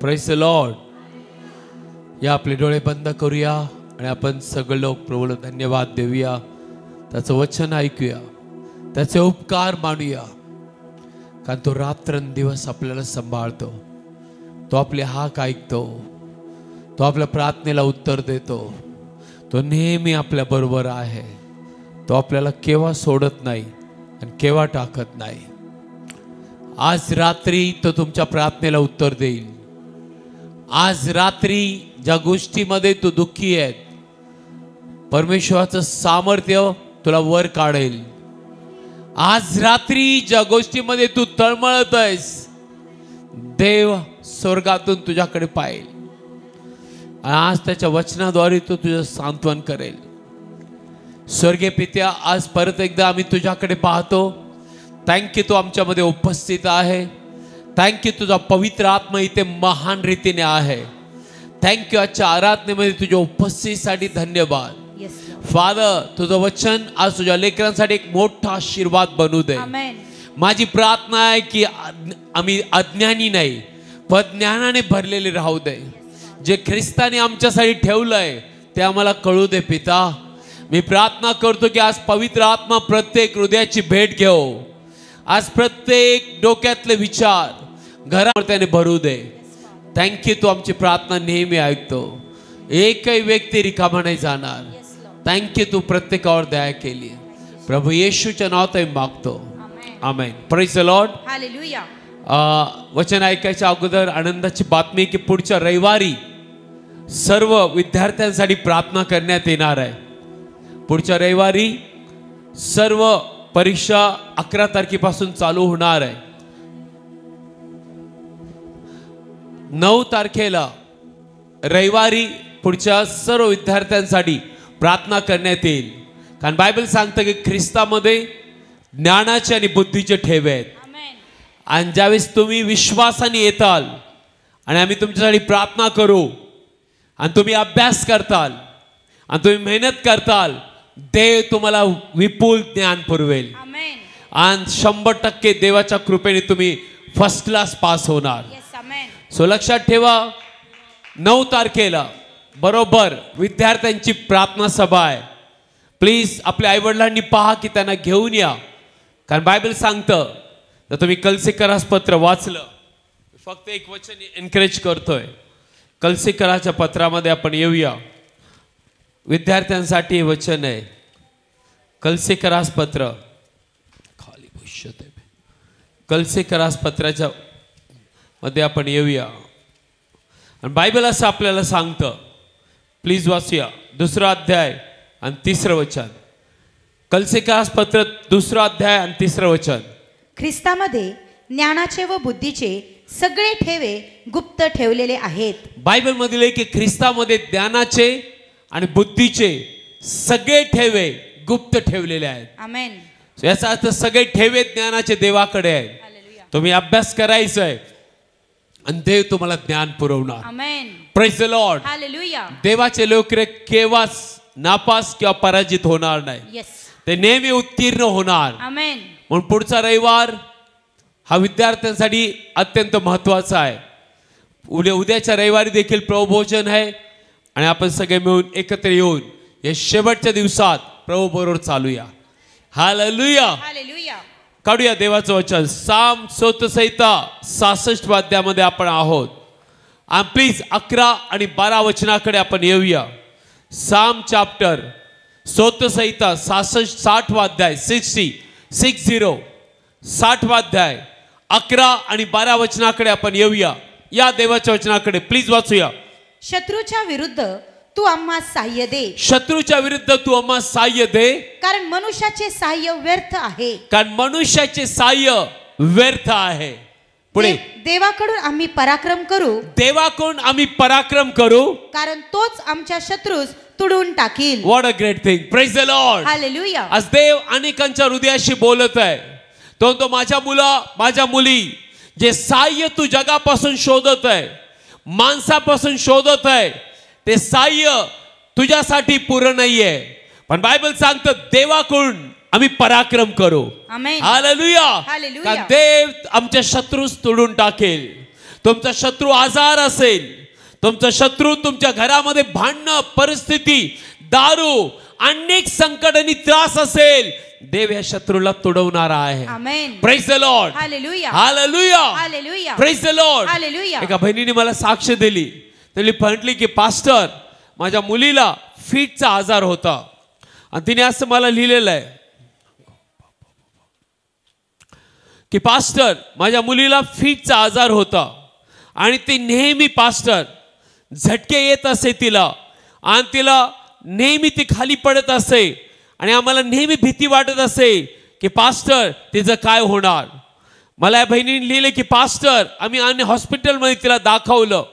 Praise the Lord. या आपले डोळे बंद करूया आणि आपण सगळे लोक प्रभूला धन्यवाद देऊया. त्याचं वचन ऐकूया, त्याचे उपकार मानूया. कारण तो रात्रंदिवस आपल्याला सांभाळतो, तो आपले हाक ऐकतो, तो आपल्या प्रार्थनेला उत्तर देतो, तो नेहमी आपल्या बरोबर आहे. तो आपल्याला केव्हा सोडत नाही आणि केव्हा टाकत नाही. आज रात्री तो तुमच्या प्रार्थनेला उत्तर देईल. आज रात्री ज्या गोष्टीमध्ये तू दुःखी आहे, परमेश्वराचं सामर्थ्य तुला वर काढेल. आज रात्री ज्या गोष्टीमध्ये तू तळमळत आहेस, देव स्वर्गातून तुझ्याकडे पाहिल. आज त्याच्या वचनाद्वारे तो तुझं सांत्वन करेल. स्वर्गीय पित्या, आज परत एकदा आम्ही तुझ्याकडे पाहतो. थँक्यू तू आमच्यामध्ये उपस्थित आहे. थँक्यू तुझा पवित्र आत्मा इथे महान रीतीने आहे. थँक्यू आजच्या आराधनेमध्ये तुझ्या उपस्थितीसाठी धन्यवाद. फादर, तुझं वचन आज तुझ्या लेकरांसाठी एक मोठा आशीर्वाद बनू दे. माझी प्रार्थना आहे की आम्ही अज्ञानी नाही पण ज्ञानाने भरलेले राहू दे. जे ख्रिस्ताने आमच्यासाठी ठेवलंय ते आम्हाला कळू दे पिता. मी प्रार्थना करतो की आज पवित्र आत्मा प्रत्येक हृदयाची भेट घेऊ. आज प्रत्येक डोक्यातले विचार घरावर त्याने भरू दे. थँक्यू तू आमची प्रार्थना नेहमी ऐकतो. एकही व्यक्ती रिकामा नाही जाणार. थँक्यू तू प्रत्येकावर दया केली. प्रभू येशूच्या नावात मागतो, आमेन. Praise the Lord. हालेलुया. वचन ऐकायच्या अगोदर आनंदाची बातमी की पुढच्या रविवारी सर्व विद्यार्थ्यांसाठी प्रार्थना करण्यात येणार आहे. पुढच्या रविवारी सर्व परीक्षा 11 तारखेपासून चालू होणार आहे. 9 तारखेला रविवारी पुढच्या सर्व विद्यार्थ्यांसाठी प्रार्थना करण्यात येईल. कारण बायबल सांगतं की ख्रिस्तामध्ये ज्ञानाचे आणि बुद्धीचे ठेवे आहेत. आणि ज्यावेळेस तुम्ही विश्वासाने येताल आणि आम्ही तुमच्यासाठी प्रार्थना करू आणि तुम्ही अभ्यास करताल आणि तुम्ही मेहनत करताल, देव तुम्हाला विपुल ज्ञान पुरवेल. आणि 100% देवाच्या कृपेने तुम्ही फर्स्ट क्लास पास होणार. सो लक्षात ठेवा, 9 तारखेला बरोबर विद्यार्थ्यांची प्रार्थना सभा आहे. प्लीज आपल्या आईवडिलांनी पहा की त्यांना घेऊन या. कारण बायबल सांगतं, तर तुम्ही कलसीकरास पत्र वाचलं, फक्त एक वचन एनकरेज करतोय. कलसीकराच्या पत्रामध्ये आपण येऊया. विद्यार्थ्यांसाठी हे वचन आहे. कलसीकरास पत्र खाली भविष्यत आहे. कलसीकरास पत्राच्या मध्ये आपण येऊया. आणि बायबल असं आपल्याला सांगतं, प्लीज वाचूया. 2रा अध्याय आणि 3रं वचन. कलसीकरास पत्र 2रा अध्याय आणि 3रं वचन. ख्रिस्तामध्ये ज्ञानाचे व बुद्धीचे सगळे ठेवे गुप्त ठेवलेले आहेत. बायबल मध्ये की ख्रिस्तामध्ये ज्ञानाचे आणि बुद्धीचे सगळे ठेवे गुप्त ठेवलेले आहेत. आमेन. याचा अर्थ सगळे ठेवे ज्ञानाचे देवाकडे आहेत. तुम्ही अभ्यास करायचा आहे आणि देव तुम्हाला ज्ञान पुरवणार. आमेन. Praise the Lord. हालेलुया. देवाचे लोक केव्हाच नापास किंवा पराजित होणार नाही. येस. ते नेहमी उत्तीर्ण होणार. आमेन. म्हणून पुढचा रविवार हा विद्यार्थ्यांसाठी अत्यंत महत्वाचा आहे. उद्याच्या रविवारी देखील प्रभुभोजन आहे आणि आपण सगळे मिळून एकत्र येऊन या शेवटच्या दिवसात प्रभू बरोबर चालूया. हालेलुया. हालेलुया. काढूया देवाचं वचन. साम स्तोत्रसंहिता 66 अध्यायामध्ये आपण आहोत. आणि प्लीज 11 आणि 12 वचनाकडे आपण येऊया. साम चॅप्टर स्तोत्रसंहिता 60 अध्याय 60 अध्याय 11 आणि 12 वचनाकडे आपण येऊया. या देवाच्या वचनाकडे प्लीज वाचूया. शत्रूच्या विरुद्ध तू आम्हा सहाय्य दे. शत्रूच्या विरुद्ध तू आम्हा सहाय्य दे. कारण मनुष्याचे सहाय्य व्यर्थ आहे. कारण मनुष्याचे सहाय्य व्यर्थ आहे. पुढे. देवाकडून आम्ही पराक्रम करू. देवाकडून आम्ही पराक्रम करू. कारण तोच आमच्या शत्रूस तुडून टाकील. What a great thing. Praise the Lord. हालेलुया. आज देव अनेकांच्या हृदयाशी बोलत आहे. तो माझ्या माझ्या मुली, जे सहाय्य तू जगापासून शोधत आहे, माणसापासून शोधत आहे, ते सहाय्य तुझ्यासाठी पुरं नाहीये. पण बायबल सांगतं देवाकडून आम्ही पराक्रम करू. आमेन. हालेलुया. हालेलुया. देव आमच्या शत्रूस तोडून टाकेल. तुमचा शत्रू आजार असेल, तुमचा शत्रू तुमच्या घरामध्ये भांडणं, परिस्थिती, दारू, अनेक संकट आणि त्रास असेल, देव या शत्रूला तुडवणारा आहे. आमेन. Praise the Lord. हालेलुया. हालेलुया. हालेलुया. Praise the Lord. हालेलुया. एका बहिणीने मला साक्ष दिली. त्यांनी म्हटली की पास्टर, माझ्या मुलीला फीटचा आजार होता आणि तिने असं मला लिहिलेलं आहे की पास्टर, माझ्या मुलीला फीटचा आजार होता आणि ती नेहमी पास्टर झटके येत असे तिला आणि तिला नेहमी ती खाली पडत असे आणि आम्हाला नेहमी भीती वाटत असे की पास्टर तिचं काय होणार. मला या बहिणीने लिहिले की पास्टर, आम्ही हॉस्पिटलमध्ये तिला दाखवलं,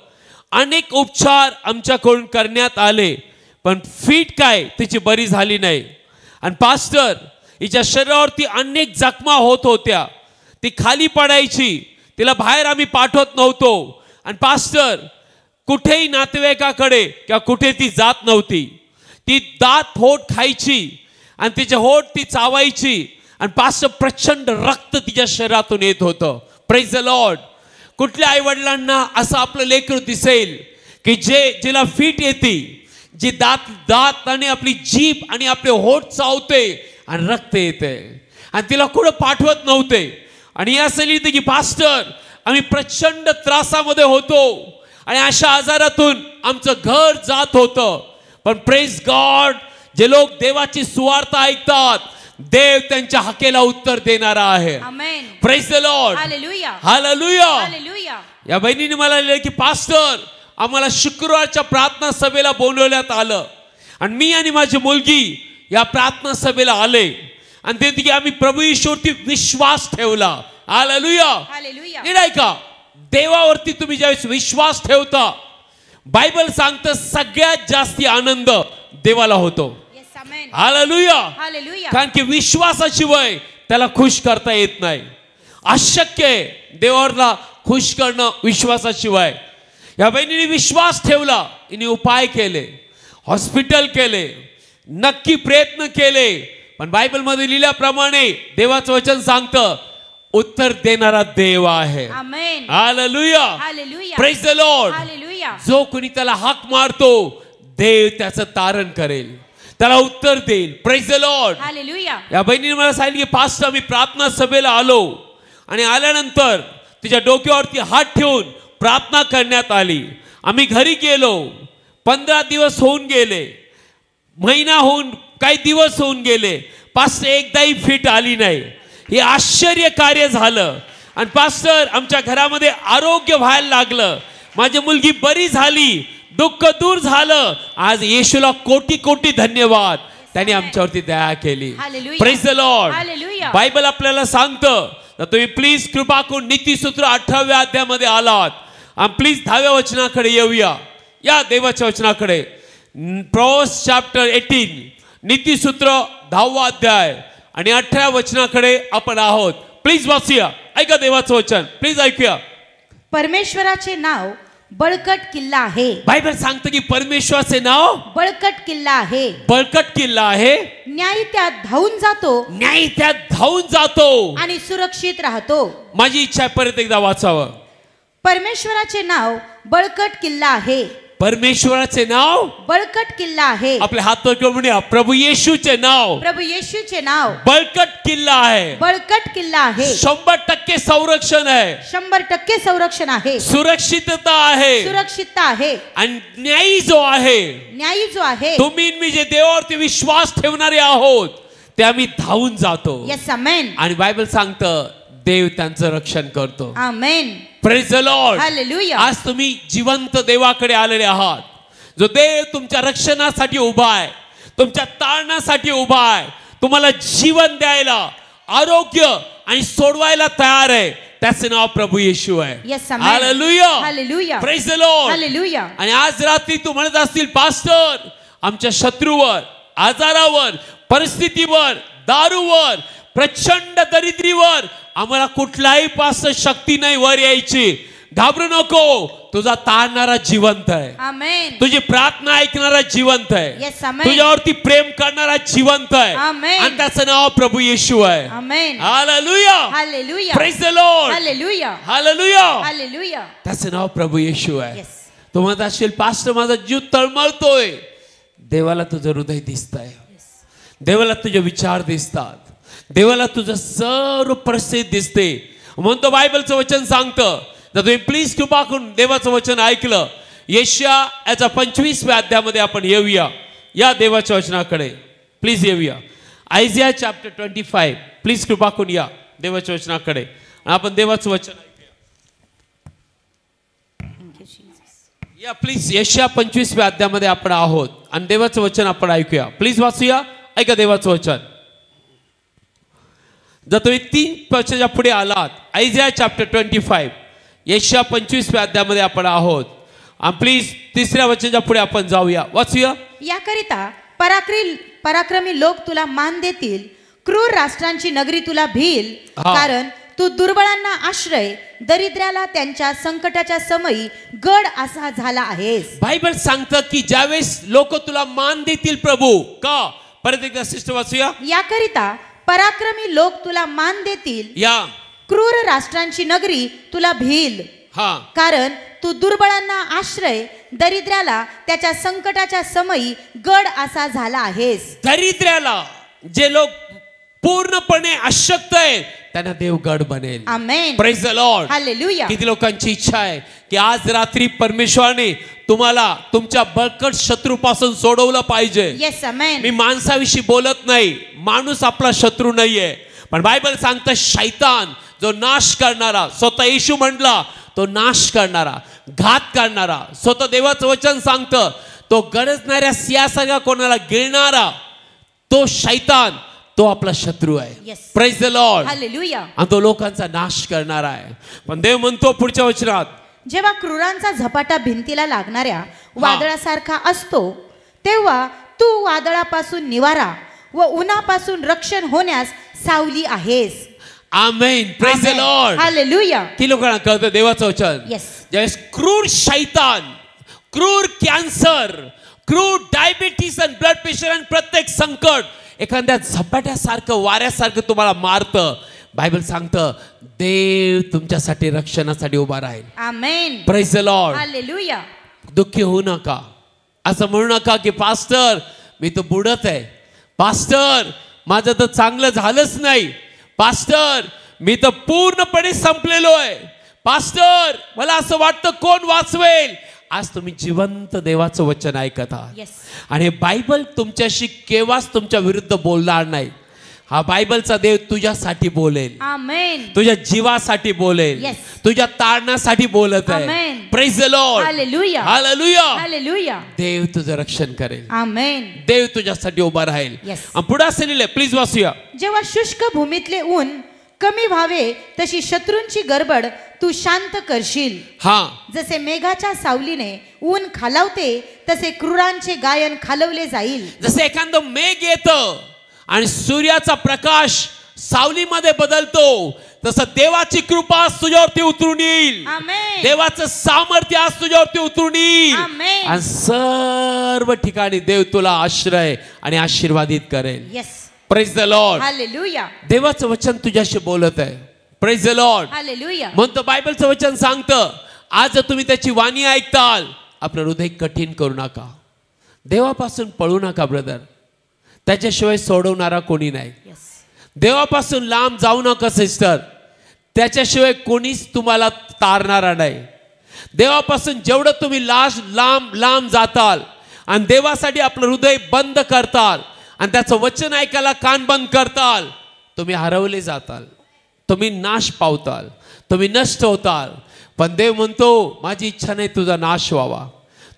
अनेक उपचार आमच्याकडून करण्यात आले, पण फीट काय तिची बरी झाली नाही. आणि पास्टर, हिच्या शरीरावरती अनेक जखमा होत होत्या, ती खाली पडायची, तिला बाहेर आम्ही पाठवत नव्हतो. आणि पास्टर, कुठेही नातेवाईकाकडे किंवा कुठे ती जात नव्हती. ती दात होठ खायची आणि तिचे होठ ती चावायची आणि पास्टर प्रचंड रक्त तिच्या शरीरातून येत होतं. Praise the Lord. कुठल्या आई वडिलांना असं आपलं लेकरू दिसेल की जिला फीट येते, जी दात आणि आपली जीभ आणि आपले होठ चावते आणि रक्त येते आणि तिला कुठं पाठवत नव्हते. आणि असं लिहिते की पास्टर, आम्ही प्रचंड त्रासामध्ये होतो आणि अशा आजारातून आमचं घर जात होतं, पण प्रेज गॉड, जे लोक देवाची सुवार्ता ऐकतात, देव त्यांच्या हाकेला उत्तर देणारा आहे. आमेन. Praise the Lord. हालेलुया. हालेलुया. हालेलुया. या बहिणीने मला लिहिले की पास्टर, आम्हाला शुक्रवारच्या प्रार्थना सभेला बोलवण्यात आलं आणि मी आणि माझी मुलगी या प्रार्थना सभेला आले आणि ते की आम्ही प्रभू येशूवरती विश्वास ठेवला. हालेलुया. हालेलुया. नीट ऐका, देवावरती तुम्ही ज्यावेळेस विश्वास ठेवता, बायबल सांगतं सगळ्यात जास्ती आनंद देवाला होतो. येस. आमेन. हालेलुया. हालेलुया. कारण की विश्वासाशिवाय त्याला खुश करता येत नाही. अशक्य आहे देवाला खुश करणं विश्वासाशिवाय. या बहिणीने विश्वास ठेवला, हिने उपाय केले, हॉस्पिटल केले, नक्की प्रयत्न केले, पण बायबलमध्ये लिहिल्याप्रमाणे देवाचं वचन सांगतं उत्तर देणारा देव आहे. आमेन. हालेलुया. हालेलुया. Praise the Lord. हालेलुया. जो कोणी त्याला हाक मारतो, देव त्याचं तारण करेल, त्याला उत्तर देईल. Praise the Lord. हालेलुया. या बहिणीने मला सांगितले की पास्टर, आम्ही प्रार्थना सभेला आलो आणि आल्यानंतर तिच्या डोक्यावरती हात ठेवून प्रार्थना करण्यात आली. आम्ही घरी गेलो, 15 दिवस होऊन गेले, महिना होऊन, काही दिवस होऊन गेले, पास्टर एकदाही फीट आली नाही. हे आश्चर्य कार्य झालं आणि पास्टर आमच्या घरामध्ये आरोग्य व्हायला लागलं, माझी मुलगी बरी झाली, दुःख दूर झालं. आज येशूला कोटी कोटी धन्यवाद, त्याने आमच्यावरती दया केली. Praise the Lord. Hallelujah. Bible आपल्याला सांगतं, तर तुम्ही प्लीज कृपा करून नीतिसूत्र 18व्या अध्यायामध्ये आलात आणि प्लीज 10व्या वचनाकडे येऊया. या देवाच्या वचनाकडे, प्रोव्हर्ब्स चॅप्टर 18, नीतिसूत्र 10वा अध्याय आणि 18व्या वचनाकडे आपण आहोत. प्लीज वाचूया. ऐका देवाचं वचन, प्लीज ऐकूया. परमेश्वराचे नाव बळकट किल्ला आहे. बायबल सांगतं की परमेश्वराचे नाव बळकट किल्ला आहे. बळकट किल्ला आहे. न्याय त्यात धावून जातो. न्याय त्यात धावून जातो आणि सुरक्षित राहतो. माझी इच्छा आहे परत एकदा वाचावं. परमेश्वराचे नाव बळकट किल्ला आहे. परमेश्वराचे नाव बळकट किल्ला आहे. आपले हात वर करून म्हणूया, प्रभू येशूचे नाव प्रभू येशूचे नाव बळकट किल्ला आहे. बळकट किल्ला आहे. 100% संरक्षण आहे, 100% संरक्षण आहे, सुरक्षितता आहे, सुरक्षितता आहे आणि न्यायी जो आहे, न्यायी जो आहे. तुम्ही मी जे देवावरती विश्वास ठेवणारे आहोत ते आम्ही धावून जातो. येस. आमेन. आणि बायबल सांगतं देव त्यांचं रक्षण करतो. आमेन. Praise the Lord. हालेलुया. आज तुम्ही जिवंत देवाकडे आलेले आहात, जो देव तुमच्या रक्षणासाठी उभा आहे, तुमच्या तारणासाठी उभा आहे, तुम्हाला जीवन द्यायला, आरोग्य आणि सोडवायला तयार आहे. त्याचे नाव प्रभू येशू आहे. येस. आमेन. हालेलुया. हालेलुया. Praise the Lord. हालेलुया. आणि आज रात्री तू म्हणत असतील, पास्टर आमच्या शत्रूवर, आजारावर, परिस्थितीवर, दारूवर, प्रचंड दरिद्रीवर आम्हाला कुठलाही पास शक्ती नाही वर यायची. घाबरू नको, तुझा तारणारा जिवंत आहे. आमेन. तुझी प्रार्थना ऐकणारा जिवंत आहे. Yes, amen. तुझ्यावरती प्रेम करणारा जिवंत आहे. Amen. आणि त्याचं नाव प्रभू येशू आहे. आमेन. हालेलुया. हालेलुया. Praise the Lord. हालेलुया. हालेलुया. हालेलुया. त्याचं नाव प्रभू येशू आहे. Yes. तो म्हणत असेल, पास्टर माझा जीव तळमळतोय. देवाला तुझं हृदय दिसतंय. देवाला तुझे विचार दिसतात. देवाला तुझं सर्व परिस्थिती दिसते. म्हणतो बायबलचं वचन सांगतं, तर तुम्ही प्लीज कृपा करून देवाचं वचन ऐकलं. यशाया याच्या 25व्या अध्यायामध्ये आपण येऊया. या देवाच्या वचनाकडे प्लीज येऊया. आयझिया चॅप्टर 25. प्लीज कृपा करून या देवाच्या वचनाकडे आणि आपण देवाचं वचन ऐकूया. या प्लीज यशाया 25व्या अध्यायामध्ये आपण आहोत आणि देवाचं वचन आपण ऐकूया. प्लीज वाचूया. ऐका देवाचं वचन. जर तुम्ही 3 वर्षाच्या पुढे आलात, आयझिया चॅप्टर 25, यशाया 25व्या अध्यायामध्ये आपण आहोत आणि प्लीज 3ऱ्या वचनाच्या पुढे आपण जाऊया. वाचूया. याकरिता पराक्रमी लोक तुला मान देतील, क्रूर राष्ट्रांची नगरी तुला भील. कारण तू दुर्बळांना आश्रय, दरिद्र्याला त्यांच्या संकटाच्या समयी गड असा झाला आहेस. बायबल सांगतं की ज्यावेळेस लोक तुला मान देतील प्रभू का. परत एकदा सिस्टर वाचूया. याकरिता पराक्रमी लोक तुला मान देतील, या क्रूर राष्ट्रांची नगरी तुला भील. कारण तू दुर्बळांना आश्रय, दरिद्र्याला त्याच्या संकटाच्या समयी गड असा झाला आहेस. दरिद्र्याला, जे लोक पूर्णपणे अशक्त आहेत, त्यांना देव गड बनेल. आमेन. Praise the Lord. हालेलुया. किती लोकांची इच्छा आहे की आज रात्री परमेश्वराने तुम्हाला तुमच्या बळकट शत्रूपासून सोडवलं पाहिजे. येस आमेन. मी माणसाविषयी बोलत नाही, माणूस आपला शत्रू नाहीये, पण बायबल सांगतं शैतान जो नाश करणारा, स्वतः येशू म्हटला तो नाश करणारा, घात करणारा, स्वतः देवाचं वचन सांगतं तो गरजणाऱ्या सिंहासारखा कोणाला गिळणारा, तो शैतान, तो आपला शत्रू आहे. Yes. Praise the Lord. हालेलुया. आणि तो लोकांचा नाश करणारा आहे. पण देव म्हणतो पुढच्या वचनात, जेव्हा क्रूरांचा झपाटा भिंतीला लागणाऱ्या वादळासारखा असतो, तेव्हा तू वादळापासून निवारा व उन्हापासून रक्षण होण्यास सावली आहेस. आमेन. Praise the Lord. हालेलुया. की लोकांना कळतं देवाचं वचन. Yes. ज्यावेळेस क्रूर शैतान, क्रूर कॅन्सर, क्रूर डायबिटीस आणि ब्लड प्रेशर आणि प्रत्येक संकट एखाद्या झपाट्यासारखं, वाऱ्यासारखं तुम्हाला मारतं, बायबल सांगतं देव तुमच्यासाठी रक्षणासाठी उभा राहील. आमेन. Praise the Lord. हालेलुया. दुःखी होऊ नका. असं म्हणू नका की पास्टर मी तर बुडत आहे, पास्टर माझं तर चांगलं झालंच नाही, पास्टर मी तर पूर्णपणे संपलेलो आहे, पास्टर मला असं वाटतं कोण वाचवेल. आज तुम्ही जिवंत देवाचं वचन ऐकत आहात. Yes. आणि बायबल तुमच्याशी केव्हाच तुमच्या विरुद्ध बोलणार नाही. हा बायबलचा देव तुझ्यासाठी बोलेल. आमेन. तुझ्या जीवासाठी बोलेल. Yes. तुझ्या तारणासाठी बोलत आहे. Amen. Praise the Lord. हालेलुया. हालेलुया. हालेलुया. देव तुझं रक्षण करेल. आमेन. देव तुझ्यासाठी उभा राहील. Yes. आणि पुढे असं लिहिलंय, प्लीज वाचूया. जेव्हा शुष्क भूमीतले ऊन कमी व्हावे, तशी शत्रूंची गडबड तू शांत करशील. जसे मेघाच्या सावलीने ऊन खालावते, तसे क्रूरांचे गायन खालवले जाईल. जसे एखादं मेघ येतं आणि सूर्याचा प्रकाश सावलीमध्ये बदलतो, तसं देवाची कृपा आज तुझ्यावरती उतरून येईल. आमेन. देवाचं सामर्थ्य आज तुझ्यावरती उतरून येईल. आमेन. आणि सर्व ठिकाणी देव तुला आश्रय आणि आशीर्वादित करेल. Yes. Praise the Lord. Hallelujah. देवाचं वचन तुझ्याशी बोलत आहे. Praise the Lord. हालेलुया. म्हणतो बायबलचं वचन सांगतं, आज जर तुम्ही त्याची वाणी ऐकताल, आपलं हृदय कठीण करू नका. देवापासून पळू नका ब्रदर. त्याच्याशिवाय सोडवणारा कोणी नाही. येस. देवापासून लांब जाऊ नका सिस्टर. त्याच्याशिवाय कोणीच तुम्हाला तारणारा नाही. देवापासून जेवढं तुम्ही लांब जाताल आणि देवासाठी आपलं हृदय बंद करताल आणि त्याचं वचन ऐकायला कान बंद करताल, तुम्ही हरवले जाताल, तुम्ही नाश पावताल, तुम्ही नष्ट होताल. पण देव म्हणतो माझी इच्छा नाही तुझा नाश व्हावा,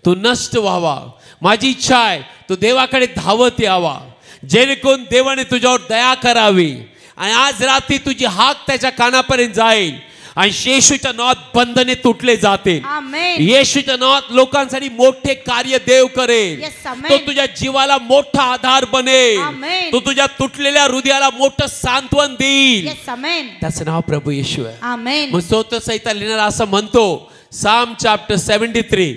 तू नष्ट व्हावा. माझी इच्छा आहे तू देवाकडे धावत यावा, जेणेकरून देवाने तुझ्यावर दया करावी. आणि आज रात्री तुझी हाक त्याच्या कानापर्यंत जाईल आणि येशूच्या नावात बंधने तुटले जातील. आमेन. येशूच्या नावात लोकांसाठी मोठे कार्य देव करेल. Yes, amen. तो तुझ्या जीवाला मोठा आधार बनेल. Amen. तो तुझ्या तुटलेल्या हृदयाला मोठं सांत्वन देईल. Yes, amen. त्याचं नाव प्रभू येशू आहे. Amen. मग स्तोत्र संहिता लिहिणारा असं म्हणतो, साम चॅप्टर 73,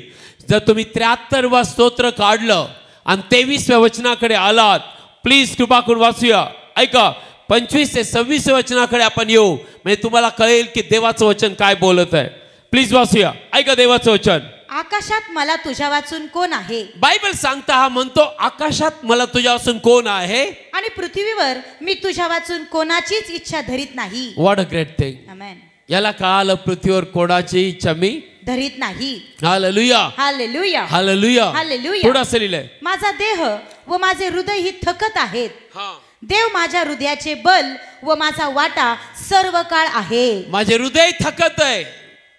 जर तुम्ही 73वा स्तोत्र काढलं आणि 23व्या वचनाकडे आलात, प्लीज कृपा करून वाचूया. ऐका, 25 ते 26 वचनाकडे आपण येऊ, म्हणजे तुम्हाला कळेल की देवाचं वचन काय बोलत आहे. प्लीज वाचूया. ऐका देवाचं वचन. आकाशात मला तुझ्या वाचून कोण आहे? बायबल सांगता हा म्हणतो, आकाशात मला तुझ्या वाचून कोण आहे, आणि पृथ्वीवर मी तुझ्या वाचून कोणाचीच इच्छा धरीत नाही. What a great thing. आमेन. याला कळालं, पृथ्वीवर कोणाची इच्छा मी धरीत नाही. हालेलुया, हालेलुया, हालेलुया. हालेलुया. पुढे असं लिहिलंय, माझा देह व माझे हृदय ही थकत आहेत. हा, देव माझ्या हृदयाचे बल व माझा वाटा सर्व काळ आहे. माझे हृदय थकत आहे,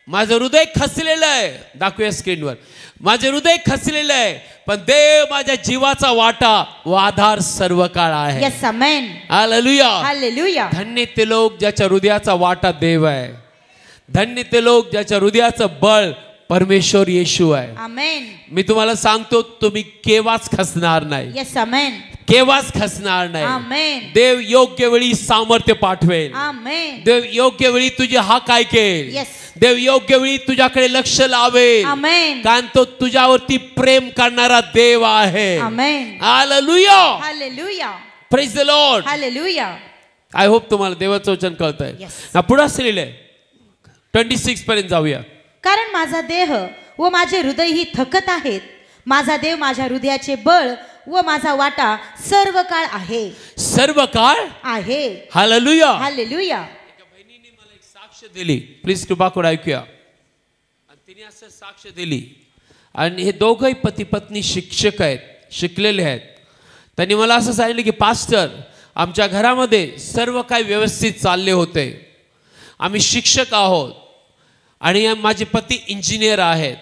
माझं हृदय खचलेलं आहे. दाखवूया स्क्रीनवर. माझे हृदय खचलेलं आहे, पण देव माझ्या जीवाचा वाटा व आधार सर्व काळ आहे. यस, आमेन. हालेलुया. हालेलुया. धन्य ते लोक ज्याच्या हृदयाचा वाटा देव आहे. धन्य ते लोक ज्याच्या हृदयाचं बळ परमेश्वर येशू आहे. आमेन. मी तुम्हाला सांगतो, तुम्ही केव्हाच खचणार नाही. यस, आमेन. केव्हाच खचणार नाही. आमेन. देव योग्य वेळी सामर्थ्य पाठवेल. आमेन. देव योग्य वेळी तुझे हाक ऐकेल. Yes. देव योग्य वेळी तुझ्याकडे लक्ष लावेल. आमेन. कारण तो तुझ्यावरती प्रेम करणारा देव आहे. आमेन. हालेलुया. हालेलुया. Praise the Lord. हालेलुया. आय होप तुम्हाला देवाचं वचन कळतंय. Yes. ना पुढे असं लिहिलंय, 26 पर्यंत जाऊया. कारण माझा देह व माझे हृदय ही थकत आहेत. माझा देव माझ्या हृदयाचे बळ व माझा वाटा सर्व काळ आहे. सर्व काळ आहे. हालेलुया. हालेलुया. एका बहिणीने मला एक साक्ष दिली. प्लीज कृपा करून ऐकूया. आणि तिने असं साक्ष दिली, आणि हे दोघंही पती पत्नी शिक्षक आहेत, शिकलेले आहेत. त्यांनी मला असं सांगितलं की पास्टर, आमच्या घरामध्ये सर्व काही व्यवस्थित चालले होते. आम्ही शिक्षक आहोत आणि माझे पती इंजिनियर आहेत.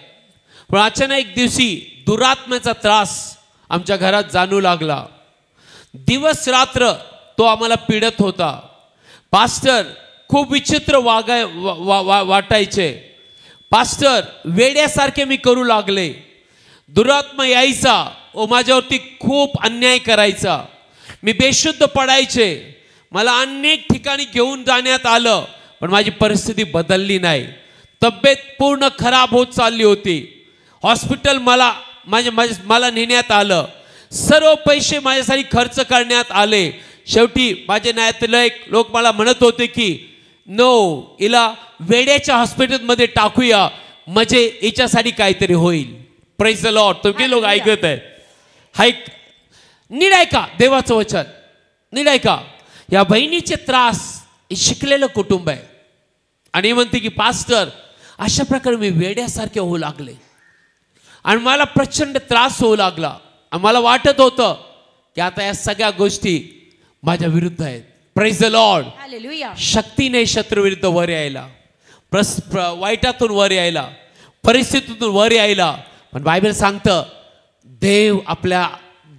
पण अचानक एक दिवशी दुरात्म्याचा त्रास आमच्या घरात जाणू लागला. दिवस रात्र तो आम्हाला पीडत होता. पास्टर, खूप विचित्र वाटायचे. पास्टर, वेड्यासारखे मी करू लागले. दुरात्मा यायचा व माझ्यावरती खूप अन्याय करायचा. मी बेशुद्ध पडायचे. मला अनेक ठिकाणी घेऊन जाण्यात आलं, पण माझी परिस्थिती बदलली नाही. तब्येत पूर्ण खराब होत चालली होती. हॉस्पिटल मला नेण्यात आलं. सर्व पैसे माझ्यासाठी खर्च करण्यात आले. शेवटी माझे नातेवाईक लोक मला म्हणत होते की नो, हिला वेड्याच्या हॉस्पिटलमध्ये टाकूया, म्हणजे हिच्यासाठी काहीतरी होईल. Praise the Lord. तुम्ही लोक ऐकत आहे. हाईक नीट ऐका देवाचं वचन. नीट ऐका. या बहिणीचे त्रास, हे शिकलेलं कुटुंब आहे, आणि म्हणते की पास्टर, अशा प्रकारे मी वेड्यासारखे होऊ लागले आणि मला प्रचंड त्रास होऊ लागला. आणि मला वाटत होतं की आता या सगळ्या गोष्टी माझ्या विरुद्ध आहेत. Praise the Lord. हालेलुया. शक्ती नाही शत्रुविरुद्ध वर यायला, वाईटातून वर यायला, परिस्थितीतून वर यायला. पण बायबल सांगतं, देव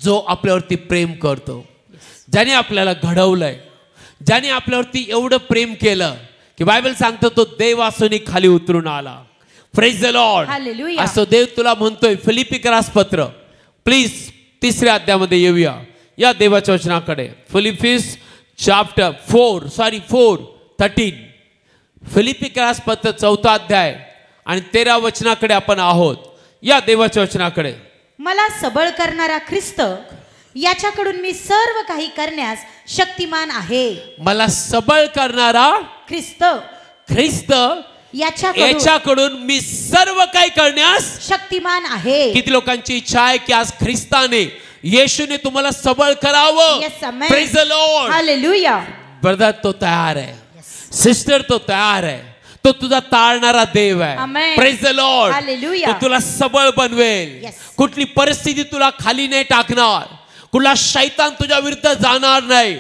जो आपल्यावरती प्रेम करतो, ज्याने आपल्याला घडवलंय, ज्याने आपल्यावरती एवढं प्रेम केलं की बायबल सांगतो तो देव असूनही खाली उतरून आला. Praise the Lord. हालेलुया. असं देव तुला म्हणतोय. फिलिपिकरास पत्र, प्लीज 3ऱ्या अध्यायामध्ये येऊया. या देवाच्या वचनाकडे. Philips chapter 4:13. फिलिपिकरास पत्र 4था अध्याय आणि 13 वचनाकडे आपण आहोत. या देवाच्या वचनाकडे. मला सबळ करणारा ख्रिस्त याच्याकडून मी सर्व काही करण्यास शक्तिमान आहे. मला सबळ करणारा ख्रिस्त याच्याकडून मी सर्व काही करण्यास शक्तिमान आहे. किती लोकांची इच्छा आहे की आज ख्रिस्ताने, येशूने तुम्हाला सबळ करावं. Yes, amen. Praise the Lord. Hallelujah. Brother, तो तयार आहे. सिस्टर, तो तयार आहे. तो तुझा तारणारा देव आहे. Amen. Praise the Lord. Hallelujah. तो तुला सबळ बनवेल. Yes. कुठली परिस्थिती तुला खाली नाही टाकणार. कुठला शैतान तुझ्या विरुद्ध जाणार नाही.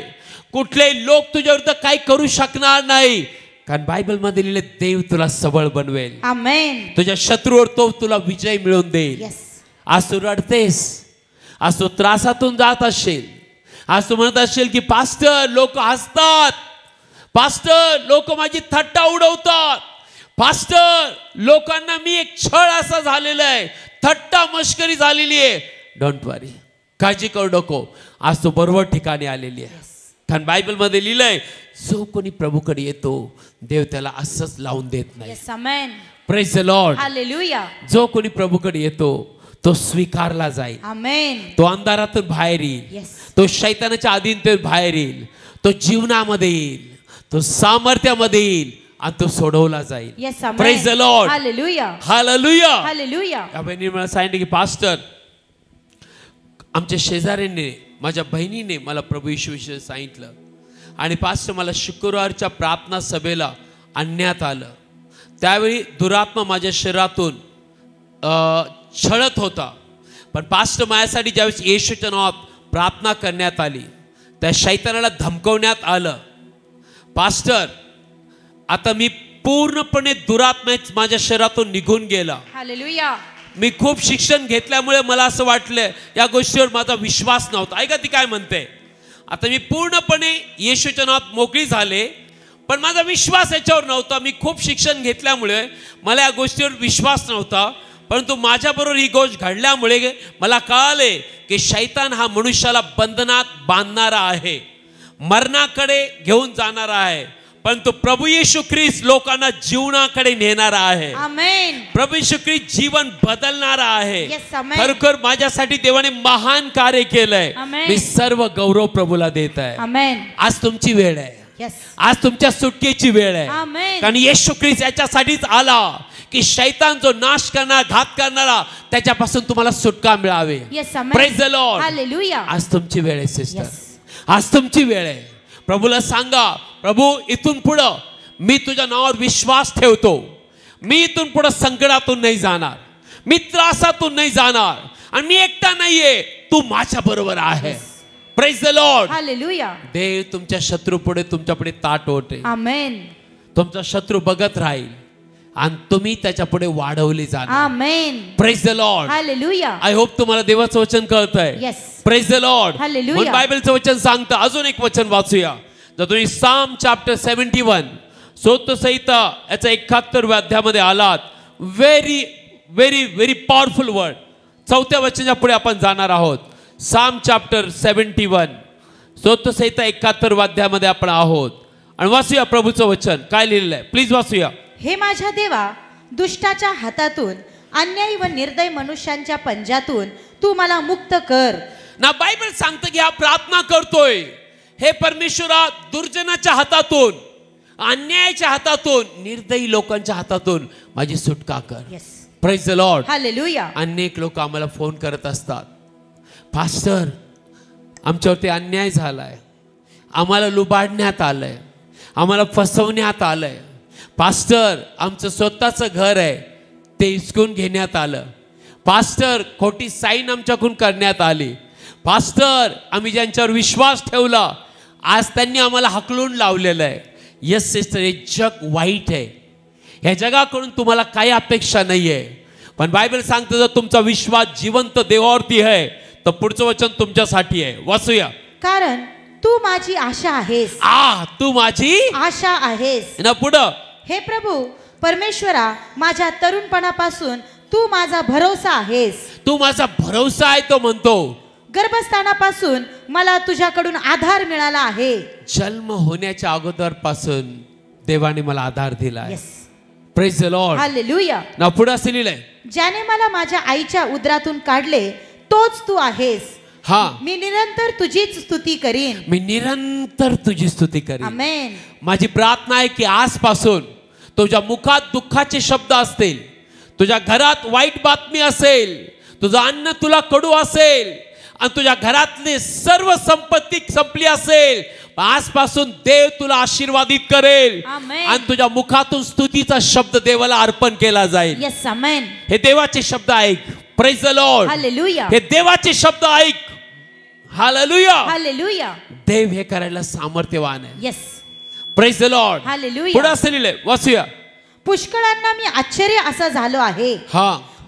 कुठले लोक तुझ्या विरुद्ध काही करू शकणार नाही. कारण बायबल मध्ये लिहिले, देव तुला सबळ बनवेल. आमेन. तुझ्या शत्रूवर तो तुला विजय मिळवून देईल. Yes. आज तू रडतेस, आज तू त्रासातून जात असेल, आज तू म्हणत असेल की पास्टर, लोक हसतात, पास्टर लोक माझी थट्टा उडवतात, पास्टर लोकांना मी एक छळ असा झालेला आहे, थट्टा मस्करी झालेली आहे. डोंट वरी, काळजी करू नको, आज तो बरोबर ठिकाणी आलेली आहे. कारण बायबल मध्ये लिहिलंय, जो कोणी प्रभूकडे येतो देव त्याला असंच लावून देत नाही. Yes, amen. Praise the Lord. Hallelujah. जो कोणी प्रभूकडे येतो तो स्वीकारला जाईल. Amen. तो अंधारातून बाहेर येईल. Yes. तो शैतानाच्या अधीनतेत बाहेर येईल. तो जीवनामध्ये येईल, तो सामर्थ्यामध्ये येईल आणि तो सोडवला जाईल. Yes, amen. Praise the Lord. Hallelujah. Hallelujah. Hallelujah. या बहिणीने मला सांगितलं की पास्टर, आमच्या शेजाऱ्याने, माझ्या बहिणीने मला प्रभू येशू विषयी सांगितलं आणि पास्टर मला शुक्रवारच्या प्रार्थना सभेला आणण्यात आलं. त्यावेळी दुरात्मा माझ्या शरीरातून छळत होता. पण पास्टर माझ्यासाठी ज्यावेळेस येशूच्या नावात प्रार्थना करण्यात आली, त्या शैतानाला धमकवण्यात आलं. पास्टर आता मी पूर्णपणे दुरात्मा माझ्या शरीरातून निघून गेला. Hallelujah. मी खूप शिक्षण घेतल्यामुळे मला असं वाटलं या गोष्टीवर माझा विश्वास नव्हता. ऐका ती काय म्हणते, आता मी पूर्णपणे येशूच्या नावात मोकळी झाले, पण माझा विश्वास याच्यावर नव्हता. मी खूप शिक्षण घेतल्यामुळे मला या गोष्टीवर विश्वास नव्हता. परंतु माझ्याबरोबर ही गोष्ट घडल्यामुळे मला कळाले की शैतान हा मनुष्याला बंधनात बांधणारा आहे, मरणाकडे घेऊन जाणारा आहे. परंतु प्रभू येशू ख्रिस्त लोकांना जीवनाकडे नेणारा आहे. Amen. प्रभू येशू ख्रिस्त जीवन बदलणारा आहे. Yes, amen. खरोखर माझ्यासाठी देवाने महान कार्य केलंय. Amen. मी सर्व गौरव प्रभूला देत आहे. Amen. आज तुमची वेळ आहे. Yes. आज तुमच्या सुटकेची वेळ आहे. Amen. कारण येशू ख्रिस्त याच्यासाठीच आला की शैतान जो नाश करणारा, घात करणारा, त्याच्यापासून तुम्हाला सुटका मिळावी. Yes, amen. Praise the Lord. Hallelujah. आज तुमची वेळ आहे सिस्टर. Yes. आज तुमची वेळ आहे. प्रभूला सांगा, प्रभू इथून पुढं मी तुझ्या नावावर विश्वास ठेवतो. मी इथून पुढं संकटातून नाही जाणार, मी त्रासातून नाही जाणार, आणि मी एकटा नाहीये, तू माझ्या बरोबर आहे. Praise the Lord. Hallelujah. देव तुमच्या शत्रू पुढे तुमच्यापुढे ताट होते. Amen. तुमचा शत्रू बघत राहील आणि तुम्ही त्याच्या पुढे वाढवले जाणार. Amen. Praise the Lord. Hallelujah. I hope तुम्हाला देवाचं वचन कळतंय. Yes. Praise the Lord. Hallelujah. म्हणून बायबलचं वचन सांगतं. अजून एक वचन वाचूया. जर तुम्ही साम चॅप्टर 71 स्तोत्रसंहिता याचा 71व्या अध्यायामध्ये आलात, very very very powerful word. 4थ्या वचनाच्या पुढे आपण जाणार आहोत. साम चॅप्टर 71 स्तोत्रसंहिता 71व्या अध्यायामध्ये आपण आहोत आणि वाचूया प्रभूचं वचन काय लिहिलेलं आहे. प्लीज वाचूया. हे माझ्या देवा, दुष्टाच्या हातातून, अन्यायी व निर्दय मनुष्यांच्या पंजातून तू मला मुक्त कर. ना बायबल सांगतं की हा प्रार्थना करतोय, हे परमेश्वरा, दुर्जनाच्या हातातून, अन्यायाच्या हातातून, निर्दयी लोकांच्या हातातून माझी सुटका कर. Yes. Praise the Lord. Hallelujah. अनेक लोक आम्हाला फोन करत असतात, पास्टर आमच्यावरती अन्याय झालाय, आम्हाला लुबाडण्यात आलंय, आम्हाला फसवण्यात आलंय. पास्टर आमचं स्वतःचं घर आहे ते हिसकून घेण्यात आलं. पास्टर खोटी साईन आमच्याकडून करण्यात आली. पास्टर आम्ही ज्यांच्यावर विश्वास ठेवला आज त्यांनी आम्हाला हकलून लावलेलं आहे. यस सिस्टर, हे जग वाईट आहे. या जगाकडून तुम्हाला काही अपेक्षा नाही आहे. पण बायबल सांगतं जर तुमचा विश्वास जिवंत देवावरती आहे तर पुढचं वचन तुमच्यासाठी आहे. वाचूया. कारण तू माझी आशा आहेस. तू माझी आशा आहेस. ना पुढं. हे प्रभू परमेश्वरा, माझ्या तरुणपणापासून तू माझा भरोसा आहेस. तू माझा भरोसा आहे तो म्हणतो. गर्भस्थानापासून मला तुझ्याकडून आधार मिळाला आहे. जन्म होण्याच्या अगोदर पासून देवाने मला आधार दिला. Yes. Praise the Lord. Hallelujah. ना पुढे असं लिहिलंय, ज्याने मला माझ्या आईच्या उदरातून काढले तोच तू आहेस. मी निरंतर तुझीच स्तुती करीन. मी निरंतर तुझी स्तुती करीन. आमेन. माझी प्रार्थना आहे की आजपासून तुझ्या मुखात दुःखाचे शब्द असतील, तुझ्या घरात वाईट बातमी असेल, तुझं अन्न तुला कडू असेल आणि तुझ्या घरातली सर्व संपत्ती संपली असेल, आजपासून देव तुला आशीर्वादित करेल आणि तुझ्या मुखातून स्तुतीचा शब्द देवाला अर्पण केला जाईल. येस, आमेन. हे देवाचे शब्द ऐक. Praise the Lord. हालेलुया. हे देवाचे शब्द ऐक. हालेलुया. हालेलुया. देव हे करायला सामर्थ्यवान आहे. येस. Praise the Lord. हालेलुया. पुढे असं लिहिलंय, वाचूया. पुष्कळांना मी आश्चर्य असं झालो आहे,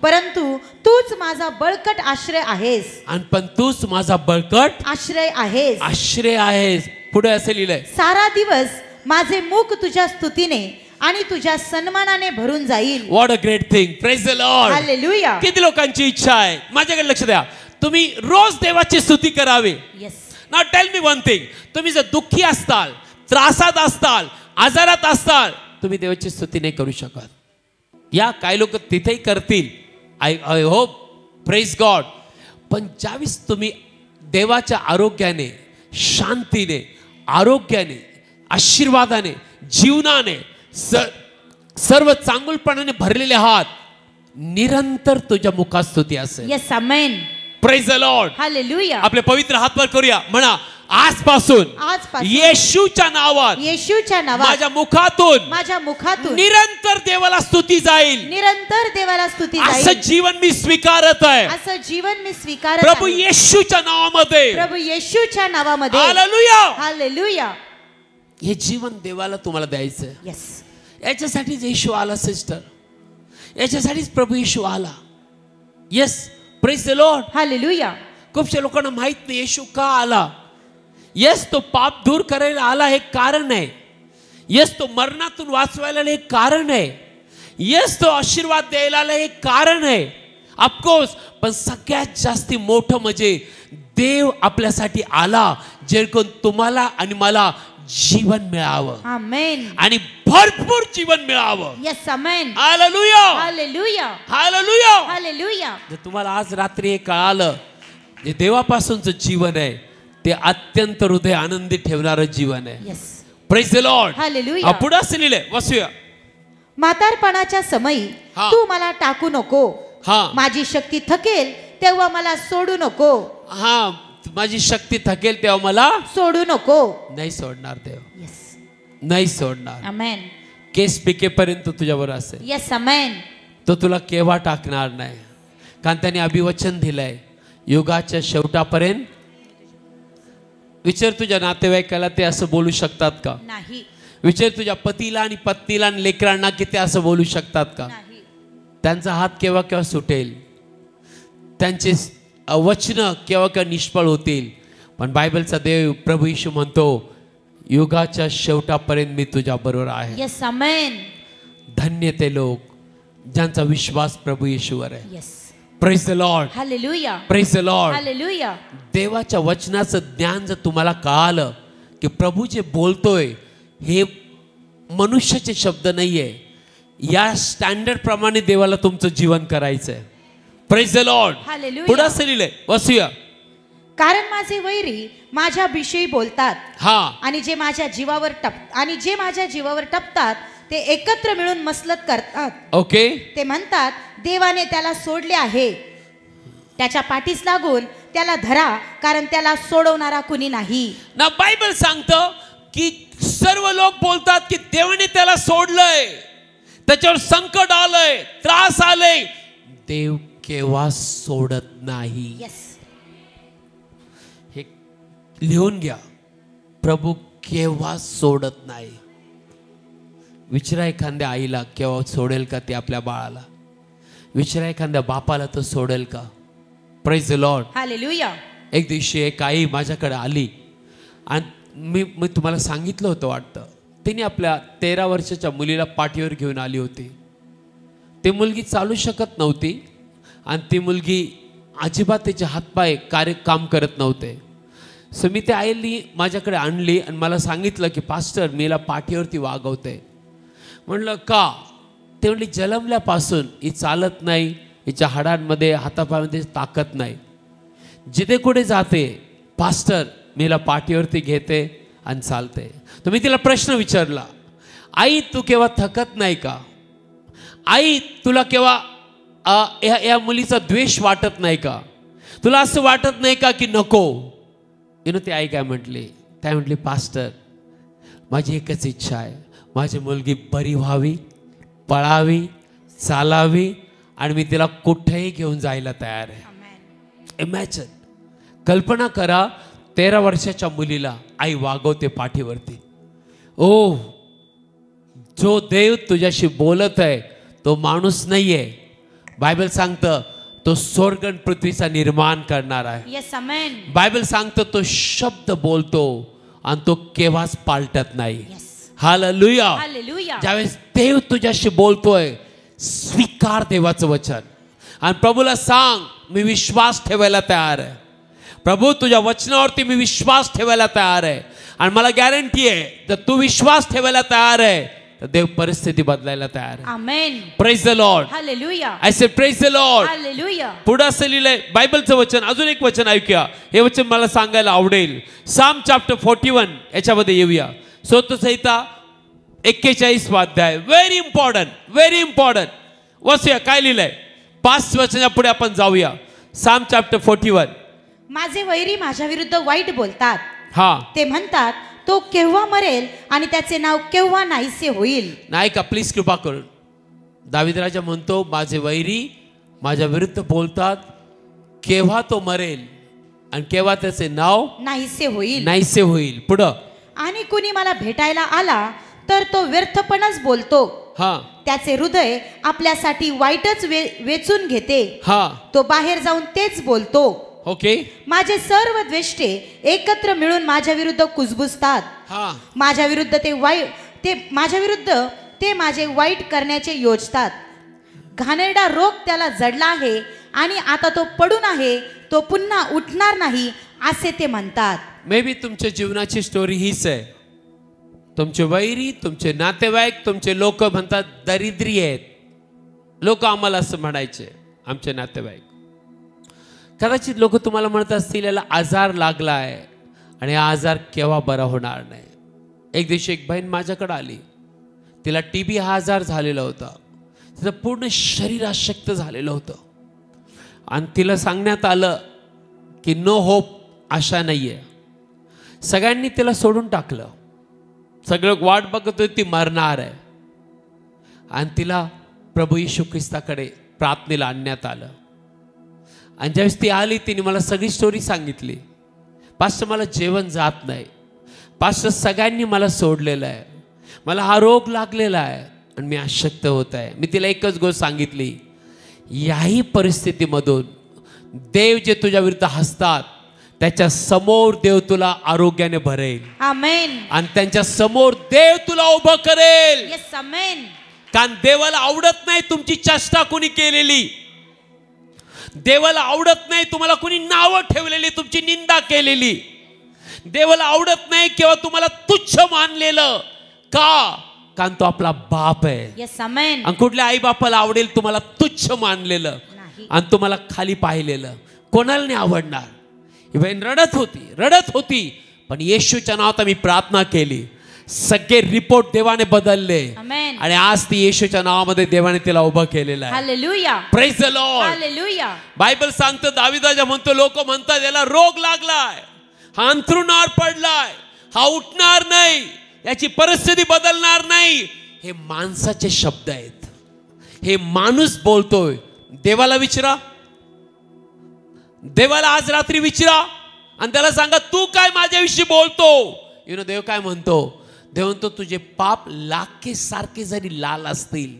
परंतु तूच माझा बळकट आश्रय आहेस. आणि पण तूच माझा बळकट आश्रय आहेस. आश्रय आहेस. पुढे असं लिहिलंय, सारा दिवस माझे मुख तुझ्या स्तुतीने आणि तुझ्या सन्मानाने भरून जाईल. What a great thing. Praise the Lord. हालेलुया. किती लोकांची इच्छा आहे, माझ्याकडे लक्ष द्या, तुम्ही रोज देवाची स्तुती करावी. Yes. Now tell me one thing, तुम्ही जर दुःखी असताल, त्रासात असताल, आजारात असताल, तुम्ही देवाची स्तुती नाही करू शकत. या काही लोक तिथेही करतील, आय होप, प्रेज गॉड. पण ज्यावेळेस तुम्ही देवाच्या आरोग्याने, शांतीने, आरोग्याने, आशीर्वादाने, जीवनाने, सर्व चांगुलपणाने भरलेले आहात, निरंतर तुझ्या मुखात स्तुती असेल. येस. आमेन. Praise the Lord. हालेलुया. आपले पवित्र हात वर करूया. म्हणा, आजपासून येशूच्या नावात माझ्या मुखातून निरंतर देवाला स्तुती जाईल. निरंतर देवाला स्तुती जाईल. असं जीवन मी स्वीकारत आहे. असं जीवन मी स्वीकारत प्रभू येशूच्या नावामध्ये. प्रभू येशूच्या नावामध्ये. हालेलुया. हालेलुया. हे जीवन देवाला तुम्हाला द्यायचं. येस. याच्यासाठीच येशू आला सिस्टर. याच्यासाठीच प्रभू येशू आला. येस. Praise the Lord. हालेलुया. खूपशा लोकांना माहित नाही येशू का आला. येस, तो पाप दूर करायला आला हे कारण आहे. येस, तो मरणातून वाचवायला हे कारण आहे. येस, तो आशीर्वाद द्यायला आला हे कारण आहे. ऑफकोर्स, पण सगळ्यात जास्ती मोठं म्हणजे देव आपल्यासाठी आला जेणेकरून तुम्हाला आणि मला जीवन मिळावं. आमेन. आणि भरपूर जीवन मिळावं. येस. आमेन. हालेलुया. हालेलुया. हालेलुया. हालेलुया. जर तुम्हाला आज रात्री हे कळालं, जे देवापासूनचं जीवन आहे ते अत्यंत हृदय आनंदी ठेवणारं जीवन आहे. येस. Praise the Lord. हालेलुया. पुढे असं लिहिलंय, वाचूया. म्हातारपणाच्या समयी हा. तू मला टाकू नको. हा. माझी शक्ती थकेल तेव्हा मला सोडू नको. हा, माझी शक्ती थकेल तेव्हा मला सोडू नको. नाही सोडणार देव. येस. नाही सोडणार. आमेन. केस पिकेपर्यंत तुझ्यावर असेल. येस. आमेन. तो तुला केव्हा टाकणार नाही. कारण त्याने अभिवचन दिलंय, युगाच्या शेवटापर्यंत. विचार तुझ्या नातेवाईकाला, ते असं बोलू शकतात का? नाही. विचार तुझ्या पतीला आणि पत्नीला आणि लेकरांना, की ते असं बोलू शकतात का? नाही. त्यांचा हात केव्हा केव्हा सुटेल, त्यांचे वचन केव्हा केव्हा निष्फळ होतील. पण बायबलचा देव प्रभू येशू म्हणतो, युगाच्या शेवटापर्यंत मी तुझ्या बरोबर आहे. येस. आमेन. धन्य ते लोक ज्यांचा विश्वास प्रभू येशूवर आहे. येस. Praise the Lord. हालेलुया. Praise the Lord. हालेलुया. देवाच्या वचनाचं ज्ञान जर तुम्हाला कळालं की प्रभू जे बोलतोय हे मनुष्याचे शब्द नाहीये, या स्टँडर्ड प्रमाणे देवाला तुमचं जीवन करायचंय. Praise the Lord. हालेलुया. पुढे असं लिहिलंय, वाचूया. कारण माझे वैरी माझ्या विषयी बोलतात. हा. आणि जे माझ्या जीवावर टपतात ते एकत्र मिळून मसलत करतात. ओके. ते म्हणतात, देवाने त्याला सोडले आहे. त्याच्या पाठीस लागून त्याला धरा, कारण त्याला सोडवणारा कुणी नाही. ना बायबल सांगतं की सर्व लोक बोलतात की देवाने त्याला सोडलंय, त्याच्यावर संकट आलंय, त्रास आलंय. देव केव्हा सोडत नाही. येस. हे लिहून घ्या, प्रभू केव्हा सोडत नाही. विचारा एखाद्या आईला केव्हा सोडेल का ते आपल्या बाळाला. विचारा एखाद्या बापाला तो सोडेल का. Praise the Lord. हालेलुया. एक दिवशी एक आई माझ्याकडे आली आणि मी तुम्हाला सांगितलं होतं वाटतं, तिने आपल्या 13 वर्षाच्या मुलीला पाठीवर घेऊन आली होती. ती मुलगी चालू शकत नव्हती आणि ती मुलगी अजिबात तिचे हातपाय काम करत नव्हते. सो मी त्या आईला माझ्याकडे आणली आणि मला सांगितलं की पास्टर, मी हिला पाठीवरती वागवते. म्हणलं का? ते म्हणली जन्मल्यापासून ही चालत नाही, हिच्या हाडांमध्ये हातापायामध्ये ताकद नाही. जिथे कुठे जाते पास्टर मी हिला पाठीवरती घेते आणि चालते. तर मी तिला प्रश्न विचारला, आई तू केव्हा थकत नाही का? आई तुला केव्हा या मुलीचा द्वेष वाटत नाही का? तुला असं वाटत नाही का की नको? ती आई काय म्हटली? काय म्हटली, पास्टर माझी एकच इच्छा आहे, माझी मुलगी बरी व्हावी, पळावी, चालावी आणि मी तिला कुठेही घेऊन जायला तयार आहे. इमॅजिन, कल्पना करा, 13 वर्षाच्या मुलीला आई वागवते पाठीवरती. ओ, जो देव तुझ्याशी बोलत आहे तो माणूस नाहीये. बायबल सांगतं तो स्वर्ग आणि पृथ्वीचा निर्माण करणार आहे. येस. आमेन. बायबल सांगतं तो शब्द बोलतो आणि तो केव्हाच पालटत नाही. येस. हालेलुया. हालेलुया. ज्यावेळेस देव तुझ्याशी बोलतोय, स्वीकार देवाचं वचन आणि प्रभूला सांग, मी विश्वास ठेवायला तयार आहे. प्रभू, तुझ्या वचनावरती मी विश्वास ठेवायला तयार आहे. आणि मला गॅरंटी आहे, जर तू विश्वास ठेवायला तयार आहे तर देव परिस्थिती बदलायला तयार आहे. आमेन. Praise the Lord. हालेलुया. I say praise the Lord. हालेलुया. पुढे असं लिहिलंय बायबलचं वचन. अजून एक वचन ऐकूया. हे वचन मला सांगायला आवडेल. साम चॅप्टर 41 याच्यामध्ये येऊया. स्तोत्रसंहिता 41 अध्याय. Very important, very important. वाचूया काय लिहिलंय. 5 वचनाच्या पुढे आपण जाऊया. Psalm chapter 41. माझे वैरी माझ्या विरुद्ध वाईट बोलतात. हा, ते म्हणतात, तो केव्हा मरेल आणि त्याचे नाव केव्हा नाहीसे होईल. नाही का? प्लीज कृपा करून. दावीद राजा म्हणतो, माझे वैरी माझ्या विरुद्ध बोलतात, केव्हा तो मरेल आणि केव्हा त्याचे नाव नाहीसे होईल. नाहीसे होईल. पुढं. आणि कुणी मला भेटायला आला तर तो व्यर्थपणच बोलतो. हा त्याचे हृदय आपल्यासाठी वाईटच वेचून घेते. हा, तो बाहेर जाऊन तेच बोलतो. ओके. माझे सर्व द्वेष्टे एकत्र मिळून माझ्या विरुद्ध कुजबुजतात. हा, माझ्या विरुद्ध ते माझे वाईट करण्याचे योजतात. घाणेरडा रोग त्याला जडला आहे आणि आता तो पडून आहे, तो पुन्हा उठणार नाही असे ते म्हणतात. मे बी तुमच्या जीवनाची स्टोरी हीच आहे. तुमचे वैरी, तुमचे नातेवाईक, तुमचे लोक म्हणतात दरिद्री आहेत. लोक आम्हाला असं म्हणायचे, आमचे नातेवाईक. कदाचित लोक तुम्हाला म्हणत असतील, याला आजार लागला आहे आणि हा आजार केव्हा बरा होणार नाही. एक दिवशी एक बहीण माझ्याकडे आली. तिला TB हा आजार झालेला होता. तिचं पूर्ण शरीर अशक्त झालेलं होतं आणि तिला सांगण्यात आलं की नो होप, आशा नाही आहे. सगळ्यांनी तिला सोडून टाकलं. सगळं वाट बघत होती, ती मरणार आहे. आणि तिला प्रभू येशू ख्रिस्ताकडे प्रार्थनेला आणण्यात आलं. आणि ज्यावेळेस ती आली, तिने मला सगळी स्टोरी सांगितली. पास्टर, मला जेवण जात नाही. पास्टर, सगळ्यांनी मला सोडलेलं आहे. मला हा रोग लागलेला आहे आणि मी अशक्त होत आहे. मी तिला एकच गोष्ट सांगितली, याही परिस्थितीमधून देव जे तुझ्या विरुद्ध हसतात, त्याच्या समोर देव तुला आरोग्याने भरेल. आमेन. आणि त्यांच्या समोर देव तुला उभं करेल. येस, आमेन. कारण देवाला आवडत नाही तुमची चेष्टा कोणी केलेली. देवाला आवडत नाही तुम्हाला कोणी नावं ठेवलेली, तुमची निंदा केलेली. देवाला आवडत नाही किंवा तुम्हाला तुच्छ मानलेलं. का? कारण तो आपला बाप आहे. येस, आमेन. आणि कुठल्या आई बापाला आवडेल तुम्हाला तुच्छ मानलेलं आणि तुम्हाला खाली पाहिलेलं? कोणाला नाही आवडणार? ही बहीण रडत होती. पण येशूच्या नावात मी प्रार्थना केली. सगळे रिपोर्ट देवाने बदलले. आमेन. आणि आज ती येशूच्या नावामध्ये देवाने तिला उभं केलेलं आहे. Hallelujah. Praise the Lord. Hallelujah. Bible सांगतं, दाविदाजा म्हणतो, लोक म्हणतात याला रोग लागलाय, हा अंथरुणावर पडलाय, हा उठणार नाही, याची परिस्थिती बदलणार नाही. हे माणसाचे शब्द आहेत. हे माणूस बोलतोय. देवाला विचारा. देवाला आज रात्री विचारा आणि त्याला सांगा, तू काय माझ्याविषयी बोलतो? देव काय म्हणतो? देव म्हणतो, तुझे पाप लाखे सारखे जरी लाल असतील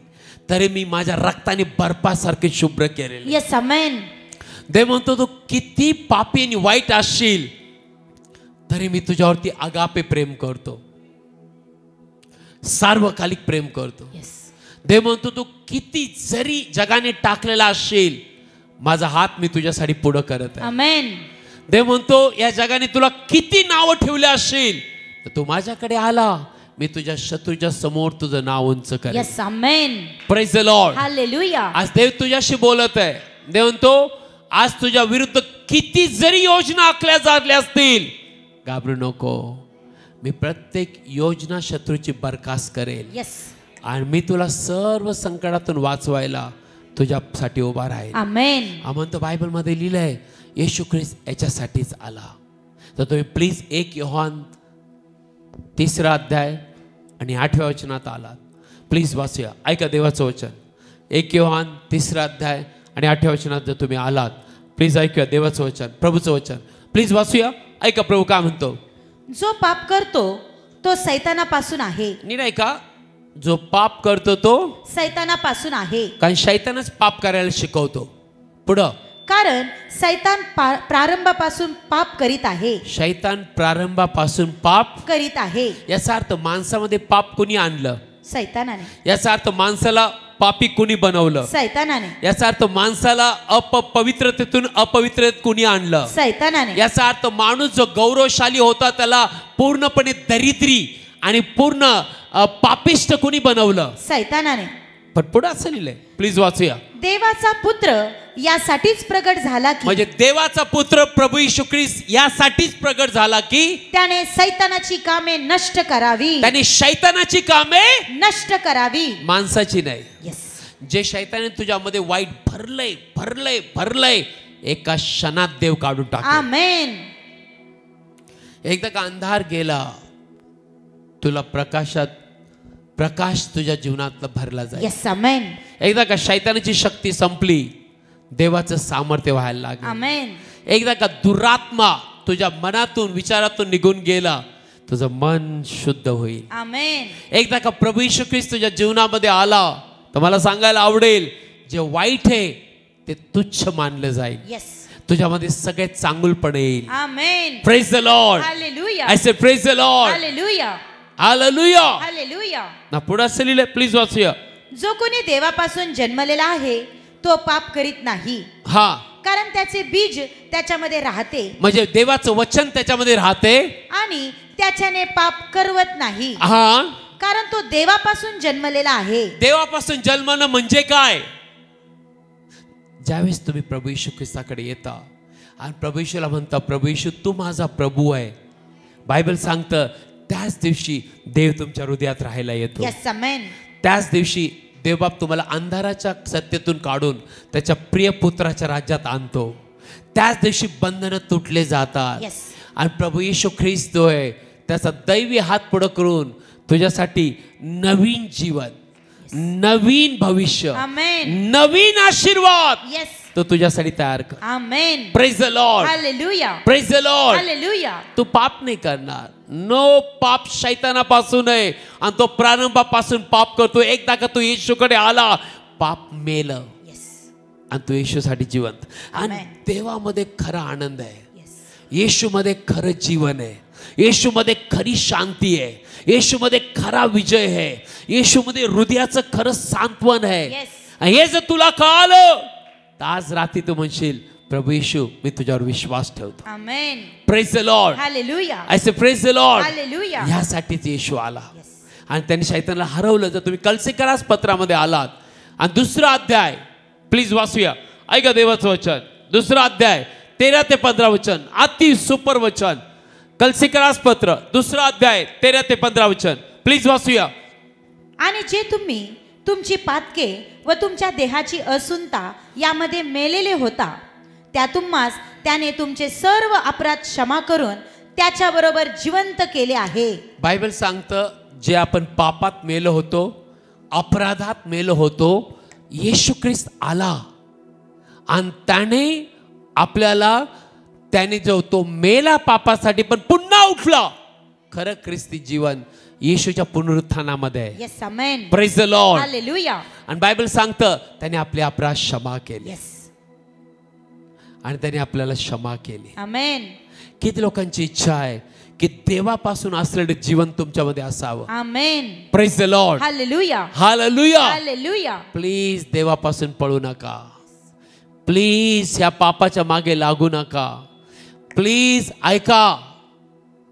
तरी मी माझ्या रक्ताने बर्फासारखे शुभ्र केलेले. येस, आमेन. देव म्हणतो, तू किती पापी आणि वाईट असशील तरी मी तुझ्यावरती आगापे प्रेम करतो, सार्वकालिक प्रेम करतो. येस. देव म्हणतो, तू किती जरी जगाने टाकलेला असशील, माझा हात मी तुझ्यासाठी पुढं करत आहे. आमेन. देव म्हणतो, या जगाने तुला किती नावं ठेवले असतील तर तू माझ्याकडे आला, मी तुझ्या शत्रूच्या समोर तुझं नाव उंच करेन. येस, आमेन. Praise the Lord. हालेलुया. आज देव तुझ्याशी बोलत आहे. देव म्हणतो, आज तुझ्या विरुद्ध किती जरी योजना आखल्या जातल्या असतील, घाबरू नको. मी प्रत्येक योजना शत्रूची बरखास्त करेल. येस. आणि मी तुला सर्व संकटातून वाचवायला तुझ्यासाठी उभा राहील. आमेन. म्हणतो बायबलमध्ये लिहिलंय, येशू ख्रिस्त याच्यासाठीच आला. तर तुम्ही प्लीज 1 योहान 3 अध्याय आणि 8व्या वचनात आलात. प्लीज वाचूया. ऐका देवाचं वचन. 1 योहान 3 अध्याय आणि 8व्या वचनात जर तुम्ही आलात, प्लीज ऐकूया देवाचं वचन, प्रभूचं वचन. प्लीज वाचूया. ऐका प्रभू काय म्हणतो. जो पाप करतो तो सैतानापासून आहे. नाही का? जो पाप करतो तो सैतानापासून आहे. कारण शैतानच पाप करायला शिकवतो. पुढं. कारण सैतान प्रारंभापासून पाप करीत आहे. शैतान प्रारंभापासून पाप करीत आहे. याचा अर्थ माणसामध्ये पाप कोणी आणलं? सैतानाने. याचा अर्थ माणसाला पापी कोणी बनवलं? सैतानाने. याचा अर्थ माणसाला पवित्रतेतून अपवित्रतेत कोणी आणलं? सैतानाने. याचा अर्थ माणूस जो गौरवशाली होता त्याला पूर्णपणे दरिद्री आणि पूर्ण पापिष्ट कोणी बनवलं? सैतानाने. पण पुढे असं लिहिलंय, प्लीज वाचूया. देवाचा पुत्र यासाठीच प्रगट झाला की, म्हणजे देवाचा पुत्र प्रभू येशू ख्रिस्त यासाठीच प्रगट झाला की त्याने सैतानाची कामे नष्ट करावी. त्याने शैतानाची कामे नष्ट करावी, माणसाची नाही. यस. जे शैताने तुझ्यामध्ये वाईट भरलंय भरलंय भरलंय एका क्षणात देव काढून टाकेल. आमेन. एकदा का अंधार गेला तुला प्रकाश तुझ्या जीवनातला भरला जाईल. यस. आमेन. एकदा का शैतानाची शक्ती संपली देवाचं सामर्थ्य व्हायला लागलं. आमेन. एकदा का दुरात्मा तुझ्या मनातून विचारातून निघून गेला तुझं मन शुद्ध होईल. आमेन. एकदा का प्रभू येशू ख्रिस्त तुझ्या जीवनामध्ये आला तर मला सांगायला आवडेल जे वाईट आहे ते तुच्छ मानलं जाईल. यस. तुझ्यामध्ये सगळ्यात चांगुलपणे येईल. आमेन. Praise the Lord. हालेलुया. I say praise the Lord. हालेलुया. हालेलुया. हालेलुया. ना पुढे असं लिहिलंय, प्लीज वाचूया. जो कोणी देवापासून जन्मलेला आहे तो पाप करीत नाही, हा, कारण त्याचे बीज त्याच्यामध्ये राहते. म्हणजे देवाचं वचन त्याच्यामध्ये राहते आणि त्याच्याने पाप करवत नाही, हा, कारण तो देवापासून जन्मलेला आहे. देवापासून जन्मणं म्हणजे काय? ज्यावेळेस तुम्ही प्रभू येशू ख्रिस्ताकडे येता आणि प्रभू येशूला म्हणता प्रभू येशू तू माझा प्रभू आहे, बायबल सांगतं त्याच दिवशी देव तुमच्या हृदयात राहायला येतो. यस. आमेन. त्याच दिवशी देवबाप तुम्हाला अंधाराच्या सत्तेतून काढून त्याच्या प्रिय पुत्राच्या राज्यात आणतो. त्याच दिवशी बंधनं तुटले जातात. यस. आणि प्रभू येशू ख्रिस्त आहे त्याचा दैवी हात पुढे करून तुझ्यासाठी नवीन जीवन, नवीन भविष्य, आमेन, नवीन आशीर्वाद यस, तो तुझ्यासाठी तयार कर. आमेन. Praise the Lord. हालेलुया. Praise the Lord. हालेलुया. तू पाप नाही करणार. नो पाप शैतानापासून आहे आणि तो प्रारंभापासून पाप करतो. एकदा का तू येशूकडे आला पाप मेलं यस. आणि तू येशूसाठी जिवंत. आणि आमेन. देवामध्ये खरा आनंद आहे, यस. येशूमध्ये खरं जीवन आहे, येशूमध्ये खरी शांती आहे, येशूमध्ये खरा विजय आहे, येशूमध्ये हृदयाचं खरं सांत्वन आहे. यस. आणि हे जर तुला कळालं तर आज रात्री तू म्हणशील प्रभू येशू मी तुझ्यावर विश्वास ठेवतो. आमेन. Praise the Lord. हालेलुया. I say praise the Lord. हालेलुया. ह्यासाठीच येशू आला यस. आणि त्यांनी शैतानाला हरवलं. जर तुम्ही कलसीकरास पत्रामध्ये आलात आणि 2रा अध्याय प्लीज वाचूया. ऐका देवाचं वचन, 2रा अध्याय 13 ते 15 वचन, अति सुपर वचन. कलसीकरास पत्र 2रा अध्याय 13 ते 15 वचन प्लीज वाचूया. आणि जे तुम्ही तुमची पातके व तुमच्या देहाची असुनता यामध्ये मेलेले होता त्या तुम्हास त्याने तुमचे सर्व अपराध क्षमा करून त्याच्याबरोबर जिवंत केले आहे. बायबल सांगतं जे आपण पापात मेलो होतो, अपराधात मेलो होतो, येशू ख्रिस्त आला आणि त्याने जो तो मेला पापासाठी पण पुन्हा उठला. खरं ख्रिस्ती जीवन येशूच्या पुनरुत्थानामध्ये आहे. Yes. Amen. Praise the Lord. हालेलुया. आणि बायबल सांगतं त्याने आपले अपराध क्षमा केले यस. आणि त्याने आपल्याला क्षमा केली. आमेन. किती लोकांची इच्छा आहे की देवापासून असलेलं जीवन तुमच्यामध्ये असावं. आमेन. Praise the Lord. हालेलुया. हालेलुया. हालेलुया. प्लीज देवापासून पळू नका. प्लीज या पापाच्या मागे लागू नका. प्लीज ऐका,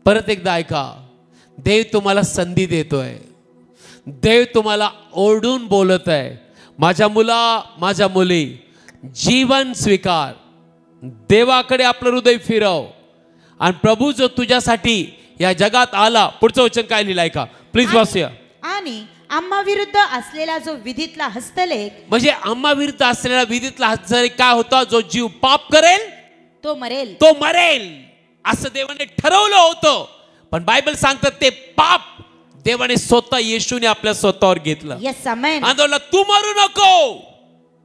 परत एकदा ऐका. देव तुम्हाला संधी देतोय. देव तुम्हाला ओरडून बोलत आहे, माझ्या मुला, माझ्या मुली, जीवन स्वीकार. देवाकडे आपलं हृदय फिरव आणि प्रभू जो तुझ्यासाठी या जगात आला. पुढचं वचन काय लिहिलंय का प्लीज वाचूया. आणि आम्हा विरुद्ध असलेला जो विधीतला हस्तलेख, म्हणजे आम्हा विरुद्ध असलेला विधीतला हस्तलेख काय होता? जो जीव पाप करेल तो मरेल. तो मरेल असं देवाने ठरवलं होतं. पण बायबल सांगतात ते पाप देवाने स्वतः येशूने आपल्या स्वतःवर घेतलं. यस. आमेन. आंदोलन तू मरू नको,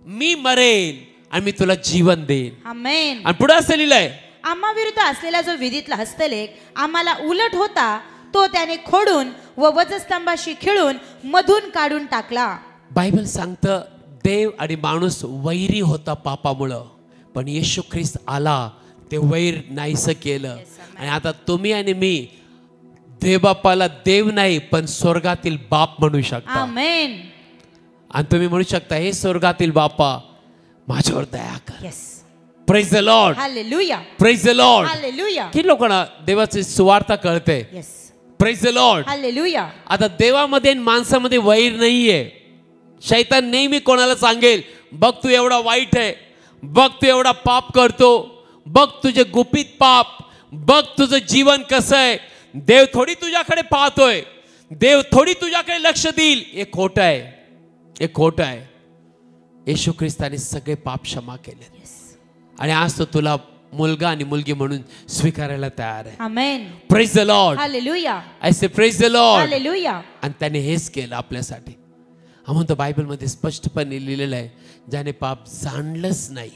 मी मरेल आणि मी तुला जीवन देईन. आमेन. आणि पुढे असं लिहिलंय आम्हा विरुद्ध असलेला जो विधीतला हस्तलेख आम्हाला उलट होता तो त्याने खोडून व वधस्तंभाशी खिळून मधून काढून टाकला. बायबल सांगतं देव आणि माणूस वैरी होता पापामुळं, पण येशू ख्रिस्त आला, ते वैर नाहीसं केलं. आणि आता तुम्ही आणि मी देवबापाला देव नाही पण स्वर्गातील बाप म्हणू शकता. आमेन. आणि तुम्ही म्हणू शकता, हे स्वर्गातील बापा माझ्यावर दया कर. येस. Praise the Lord. हालेलुया. Praise the Lord. हालेलुया. किती लोकांना देवाची सुवार्ता कळते? Yes. Praise the Lord. Hallelujah. आता देवामध्ये आणि माणसामध्ये वैर नाहीये. शैतान नेहमी कोणाला सांगेल, बघ तू एवढा वाईट आहे, बघ तू एवढा पाप करतो, बघ तुझे गुपित पाप, बघ तुझं जीवन कसं आहे, देव थोडी तुझ्याकडे पाहतोय, देव थोडी तुझ्याकडे लक्ष देईल. हे खोटं आहे, हे खोटं आहे. येशू ख्रिस्ताने सगळे पाप क्षमा केले आणि आज तो तुला मुलगा आणि मुलगी म्हणून स्वीकारायला तयार आहे. आमेन. Praise the Lord. हालेलुया. I say praise the Lord. हालेलुया. आणि त्याने हेच केलं आपल्यासाठी. हा म्हणतो बायबलमध्ये स्पष्टपणे लिहिलेलं आहे, ज्याने पाप जाणलंच नाही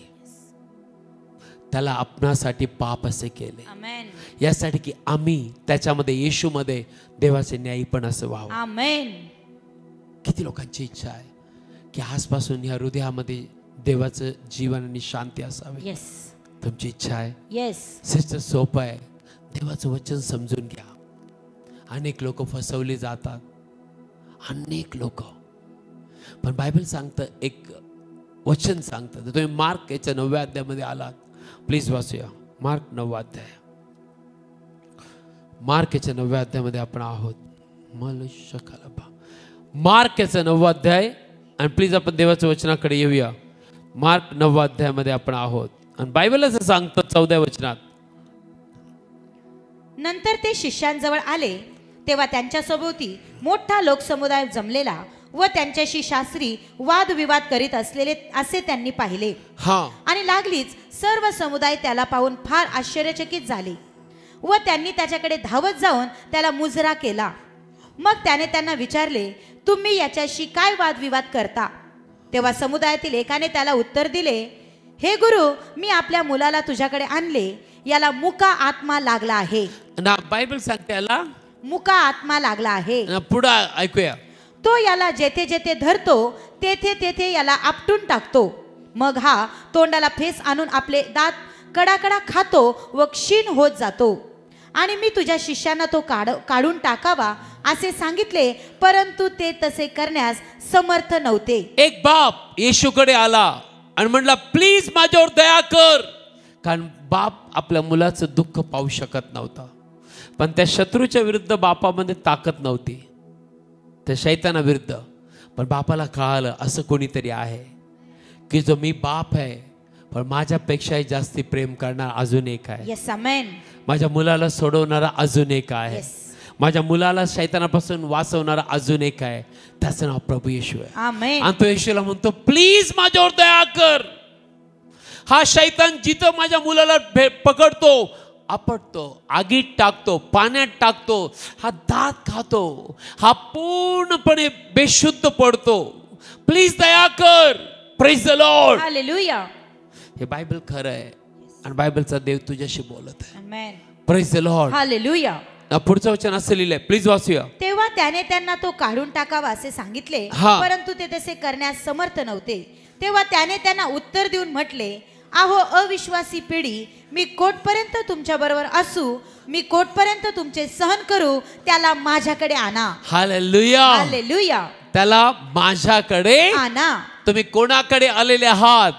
त्याला आपणासाठी पाप असे केले, आमेन. यासाठी की आम्ही त्याच्यामध्ये येशूमध्ये देवाचे न्यायीपण असं व्हावं. आमेन. किती लोकांची इच्छा आहे की आजपासून या हृदयामध्ये देवाचं जीवन आणि शांती असावी. येस. तुमची इच्छा आहे? येस. सिस्टर, सोपं आहे. देवाचं वचन समजून घ्या. अनेक लोक फसवले जातात, अनेक लोक. पण बायबल सांगतं, एक वचन सांगतं. तर तुम्ही मार्क याच्या 9व्या अध्यायामध्ये आलात, प्लीज वाचूया. मार्क 9वा अध्याय. मार्क याच्या 9व्या अध्यायामध्ये आपण आहोत. मार्क याचा 9वा अध्याय. आणि प्लीज आपण देवाच्या वचनाकडे येऊया. मार्क 9वा अध्यायामध्ये आपण आहोत. आणि बायबल असं सांगतं 14व्या वचनात, नंतर ते शिष्यांजवळ आले तेव्हा त्यांच्या सभोवती मोठा लोकसमुदाय जमलेला व त्यांच्याशी शास्त्री वादविवाद करीत असलेले असे त्यांनी पाहिले. आणि लागलीच सर्व समुदाय त्याला पाहून फार आश्चर्यचकित झाले व त्यांनी त्याच्याकडे धावत जाऊन त्याला मुजरा केला. मग त्याने त्यांना विचारले, तुम्ही याच्याशी काय वादविवाद करता? तेव्हा समुदायातील एकाने त्याला उत्तर दिले, हे गुरु, मी आपल्या मुलाला तुझ्याकडे आणले, याला मुका आत्मा लागला आहे. बायबल सांगते याला मुका आत्मा लागला आहे. पुढे ऐकूया. तो याला जेथे जेथे धरतो तेथे तेथे याला आपटून टाकतो. मग हा तोंडाला फेस आणून आपले दात कडाकडा खातो व क्षीण होत जातो. आणि मी तुझ्या शिष्यांना तो काढून टाकावा असे सांगितले, परंतु ते तसे करण्यास समर्थ नव्हते. एक बाप येशूकडे आला आणि म्हणला, प्लीज माझ्यावर दया कर. कारण बाप आपल्या मुलाचं दुःख पाहू शकत नव्हता. पण त्या शत्रूच्या विरुद्ध बापामध्ये ताकद नव्हती, त्या शैतानाविरुद्ध. पण बापाला कळालं असं कोणीतरी आहे की जो मी बाप आहे पण माझ्यापेक्षाही जास्ती प्रेम करणार अजून एक आहे. येस. आमेन. माझ्या मुलाला सोडवणारा अजून एक आहे. माझ्या मुलाला शैतानापासून वाचवणारा अजून एक आहे. त्याचं नाव प्रभू येशू आहे. आमेन. आणि तो येशूला म्हणतो, प्लीज माझ्यावर दया कर. हा शैतान जिथं माझ्या मुलाला पकडतो, आपटतो, आगीत टाकतो, पाण्यात टाकतो, हा दात खातो, हा पूर्णपणे बेशुद्ध पडतो. प्लीज दया कर. Praise the Lord. हालेलुया. हे बायबल खरं आहे आणि बायबलचा देव तुझ्याशी बोलत आहे. आमेन. Praise the Lord. हालेलुया. पुढचं वचन असं लिहिलंय, प्लीज वाचूया. तेव्हा त्याने त्यांना तो काढून टाकावा असे सांगितले, परंतु ते तसे करण्यास समर्थ नव्हते. तेव्हा त्याने त्यांना उत्तर देऊन म्हटले, अहो अविश्वासी पिढी, मी कोटपर्यंत तुमच्या बरोबर असू, मी कोटपर्यंत तुमचे सहन करू, त्याला माझ्याकडे आणा. हालेलुया. हालेलुया. त्याला माझ्याकडे आणा. तुम्ही कोणाकडे आलेले आहात?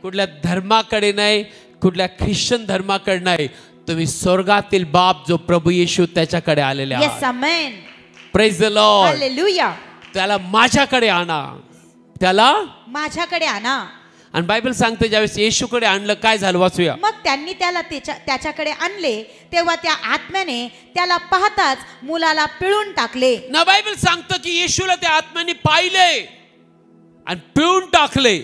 कुठल्या धर्माकडे नाही, कुठल्या ख्रिश्चन धर्माकडे नाही. तुम्ही स्वर्गातील बाप जो प्रभू येशू त्याच्याकडे आलेले आहात. येस. आमेन. Praise the Lord. हालेलुया. त्याला माझ्याकडे आणा. त्याला माझ्याकडे आणा. आणि बायबल सांगते ज्यावेळेस येशूकडे आणलं काय झालं, वाचूया. मग त्यांनी त्याला त्याच्याकडे आणले तेव्हा त्या आत्म्याने त्याला पाहताच मुलाला पिळून टाकले. ना बायबल सांगतं की येशूला त्या आत्म्याने पाहिले आणि पिळून टाकले.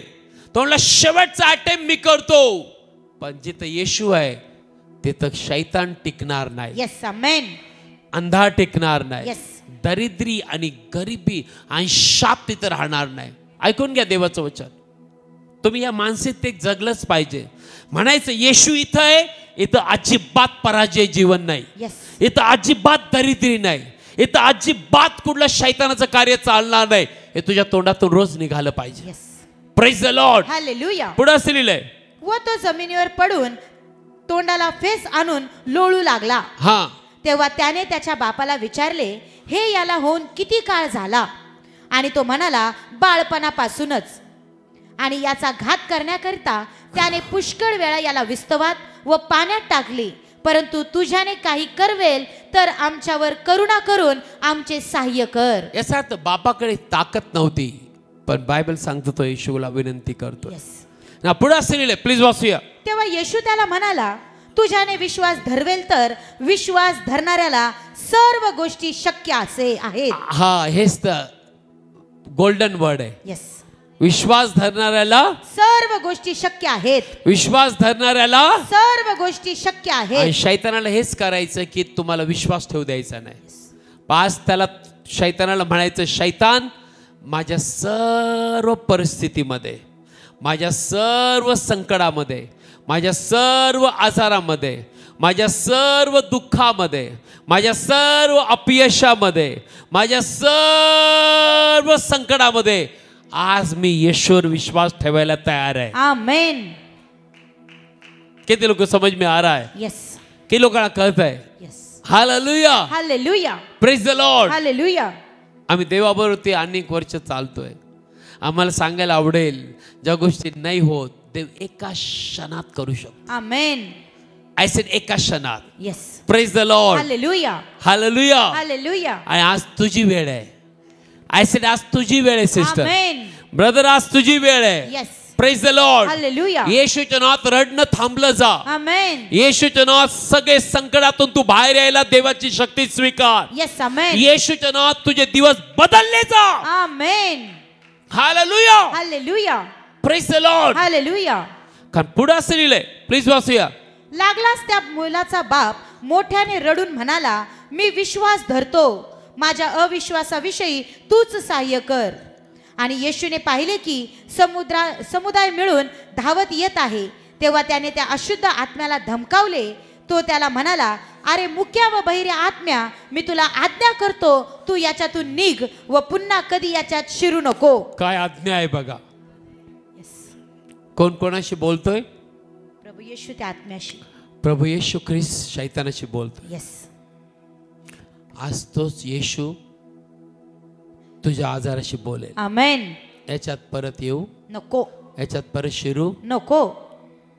तो म्हणला, शेवटचा अटेम्प्ट मी करतो. पण जिथं येशू आहे तिथं शैतान टिकणार नाही. येस. आमेन. अंधार टिकणार नाही. येस. दरिद्री आणि गरिबी आणि शाप तिथं राहणार नाही. ऐकून घ्या देवाचं वचन. तुम्ही या मानसिकतेत जगलंच पाहिजे. म्हणायचं येशू इथं आहे, इथं अजिबात पराजय जीवन नाही. इथं अजिबात दरिद्री नाही. इथं अजिबात कुठलं शैतानाचं कार्य चालणार नाही. हे तुझ्या तोंडातून रोज निघालं पाहिजे. Praise the Lord. हालेलुया. पुढे असं लिहिलंय, व तो जमिनीवर पडून तोंडाला फेस आणून लोळू लागला. हा. तेव्हा त्याने त्याच्या बापाला विचारले, हे याला होऊन किती काळ झाला? आणि तो म्हणाला, बाळपणापासूनच. आणि याचा घात करण्याकरिता त्याने पुष्कळ वेळा याला विस्तवात व पाण्यात टाकली. परंतु तुझ्याने काही करवेल तर आमच्यावर करुणा करून आमचे सहाय्य कर. याचा अर्थ बापाकडे ताकद नव्हती, पण बायबल सांगतो तो येशूला विनंती करतो. ना पुढे असं लिहिलंय, प्लीज वाचूया. तेव्हा येशू त्याला म्हणाला, तुझ्याने विश्वास धरवेल तर विश्वास धरणाऱ्याला सर्व गोष्टी शक्य असे आहेत. हा, हेच तर गोल्डन वर्ड आहे. येस. विश्वास धरणाऱ्याला सर्व गोष्टी शक्य आहेत. विश्वास धरणाऱ्याला सर्व गोष्टी शक्य आणि आहेत. शैतानाला हेच करायचं की तुम्हाला विश्वास ठेवू द्यायचा नाही. पाच त्याला शैतानाला म्हणायचं, शैतान माझ्या सर्व परिस्थितीमध्ये, माझ्या सर्व संकटामध्ये, माझ्या सर्व आजारामध्ये, माझ्या सर्व दुःखामध्ये, माझ्या सर्व अपयशामध्ये, माझ्या सर्व संकटामध्ये आज मी येशूवर विश्वास ठेवायला तयार आहे. आमेन. किती लोक समज में आ रहा है? यस. किती लोकांना कळत आहे? यस. हालेलुया. हालेलुया. Praise the Lord. हालेलुया. आम्ही देवाबरोबर ते अनेक वर्ष चालतोय. आम्हाला सांगायला आवडेल, ज्या गोष्टी नाही होत देव एका क्षणात करू शकतो. आमेन. आय सेड एका क्षणात. यस. Praise the Lord. हालेलुया. हालेलुया. हालेलुया. आणि आज तुझी वेळ आहे. आय सेड आज तुझी वेळ आहे सिस्टर. आमेन. ब्रदर आज तुझी वेळ आहे. यस. Praise the Lord. हालेलुया. येशूच्या नावात रडणं थांबलं जा. आमेन. येशूच्या नावात सगळे संकटातून तू बाहेर यायला देवाची शक्ती स्वीकार. यस. आमेन. येशूच्या नावात तुझे दिवस बदलले जा. आमेन. हालेलुया. हालेलुया. Praise the Lord. हालेलुया. कारण पुढे असं लिहिलंय, प्लीज वाचूया. लागलाच त्या मुलाचा बाप मोठ्याने रडून म्हणाला, मी विश्वास धरतो, माझ्या अविश्वासाविषयी तूच सहाय्य कर. आणि येशूने पाहिले की समुदाय मिळून धावत येत आहे. तेव्हा त्याने त्या अशुद्ध आत्म्याला धमकावले. तो त्याला म्हणाला, अरे मुक्या व बहिरे आत्म्या, मी तुला आज्ञा करतो, तू याच्यातून निघ व पुन्हा कधी याच्यात शिरू नको. काय आज्ञा आहे बघा. कोण कोणाशी बोलतोय? प्रभू येशू त्या आत्म्याशी. प्रभू येशू ख्रिस्त शैतानाशी बोलतोय. येस. आज तोच येशू तुझ्या आजाराशी बोलेल. आमेन. याच्यात परत येऊ नको. याच्यात परत शिरू नको.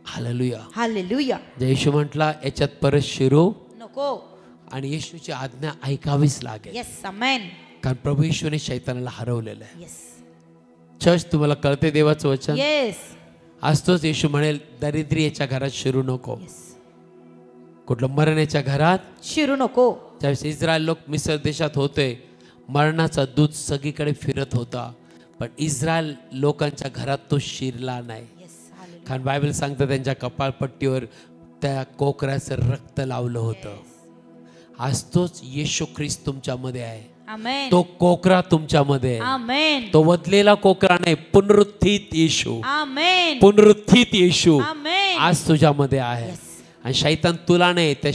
हालेलुया. हालेलुया. येशू म्हटला याच्यात परत शिरू नको. आणि येशूची आज्ञा ऐकावीच लागेल. येस. आमेन. कारण प्रभू येशूने शैतानाला हरवलेलं आहे. येस. चर्च तुम्हाला कळते देवाचं वचन. येस. आज तोच येशू म्हणेल, दरिद्री याच्या घरात शिरू नको. येस. कुठलं मरण याच्या घरात शिरू नको. त्यावेळेस इस्रायल लोक मिस्र देशात होते, मरणाचा दूत सगळीकडे फिरत होता, पण इस्रायल लोकांच्या घरात तो शिरला नाही. कारण बायबल सांगतं त्यांच्या कपाळपट्टीवर त्या कोकराचं रक्त लावलं होतं. आज तोच येशू ख्रिस्त तुमच्यामध्ये आहे. आमेन. तो कोकरा तुमच्यामध्ये आहे. आमेन. तो वधलेला कोकरा नाही, पुनरुत्थित येशू. आमेन. पुनरुत्थित येशू आमेन. आज तुझ्यामध्ये आहे. आणि शैतान तुला नाही, त्या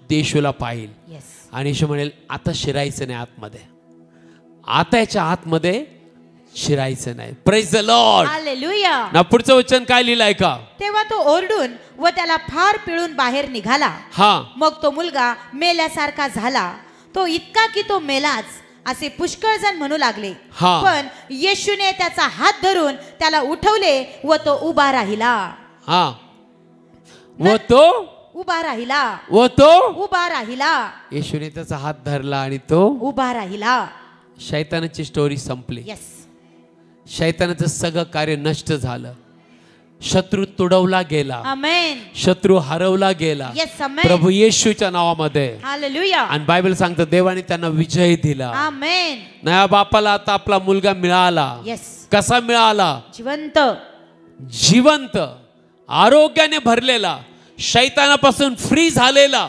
येशूला पाहिल. येस. आणि येशू म्हणेल, आता शिरायचं नाही आतमध्ये, आता याच्या आतमध्ये शिरायचं नाही. Praise the Lord. हालेलुया. ना पुढचं वचन काय लिहिलंय का? तेव्हा तो ओरडून व त्याला फार पिळून बाहेर निघाला. हा. मग तो मुलगा मेल्यासारखा झाला. तो इतका की तो मेलाच असे पुष्कळ जण म्हणू लागले. हा. पण येशूने त्याचा हात धरून त्याला उठवले व तो उभा राहिला. हा. व तो उभा राहिला. व तो उभा राहिला. येशूने त्याचा हात धरला आणि तो उभा राहिला. शैतानाची स्टोरी संपली. येस. शैतानाचं सगळं कार्य नष्ट झालं. शत्रू तुडवला गेला. आमेन. शत्रू हरवला गेला. येस. आमेन. प्रभू येशूच्या नावामध्ये. हालेलुया. आणि बायबल सांगतं देवाने त्यांना विजय दिला. आमेन. नया बापाला आता आपला मुलगा मिळाला. येस. कसा मिळाला? जिवंत. जिवंत, आरोग्याने भरलेला, शैतानापासून फ्री झालेला,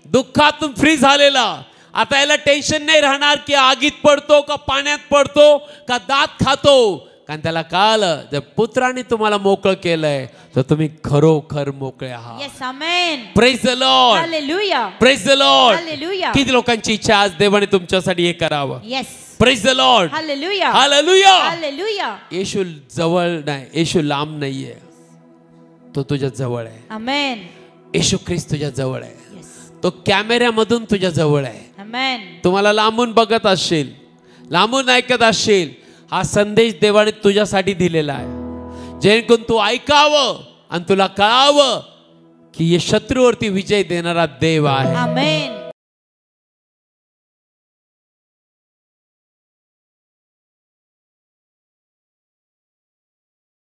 दुःखातून फ्री झालेला. आता याला टेन्शन नाही राहणार की आगीत पडतो का पाण्यात पडतो का दात खातो. कारण त्याला कळलं, जर पुत्राने तुम्हाला मोकळं केलंय तर तुम्ही खरोखर मोकळे आहात. येस. आमेन. Praise the Lord. हालेलुया. Praise the Lord. हालेलुया. किती लोकांची इच्छा आज देवाने तुमच्यासाठी हे करावं. येस. Praise the Lord. हालेलुया. हालेलुया. हालेलुया. येशू जवळ नाही, येशू लांब नाहीये. तो तुझ्या जवळ आहे. आमेन. येशू ख्रिस्त तुझ्या जवळ आहे. येस. तो कॅमेऱ्यामधून तुझ्या जवळ आहे. आमेन. तुम्हाला लांबून बघत असशील, लांबून ऐकत असशील, हा संदेश देवाने तुझ्यासाठी दिलेला आहे, जेणेकरून तू ऐकावं आणि तुला कळावं की हे शत्रूवरती विजय देणारा देव आहे. आमेन.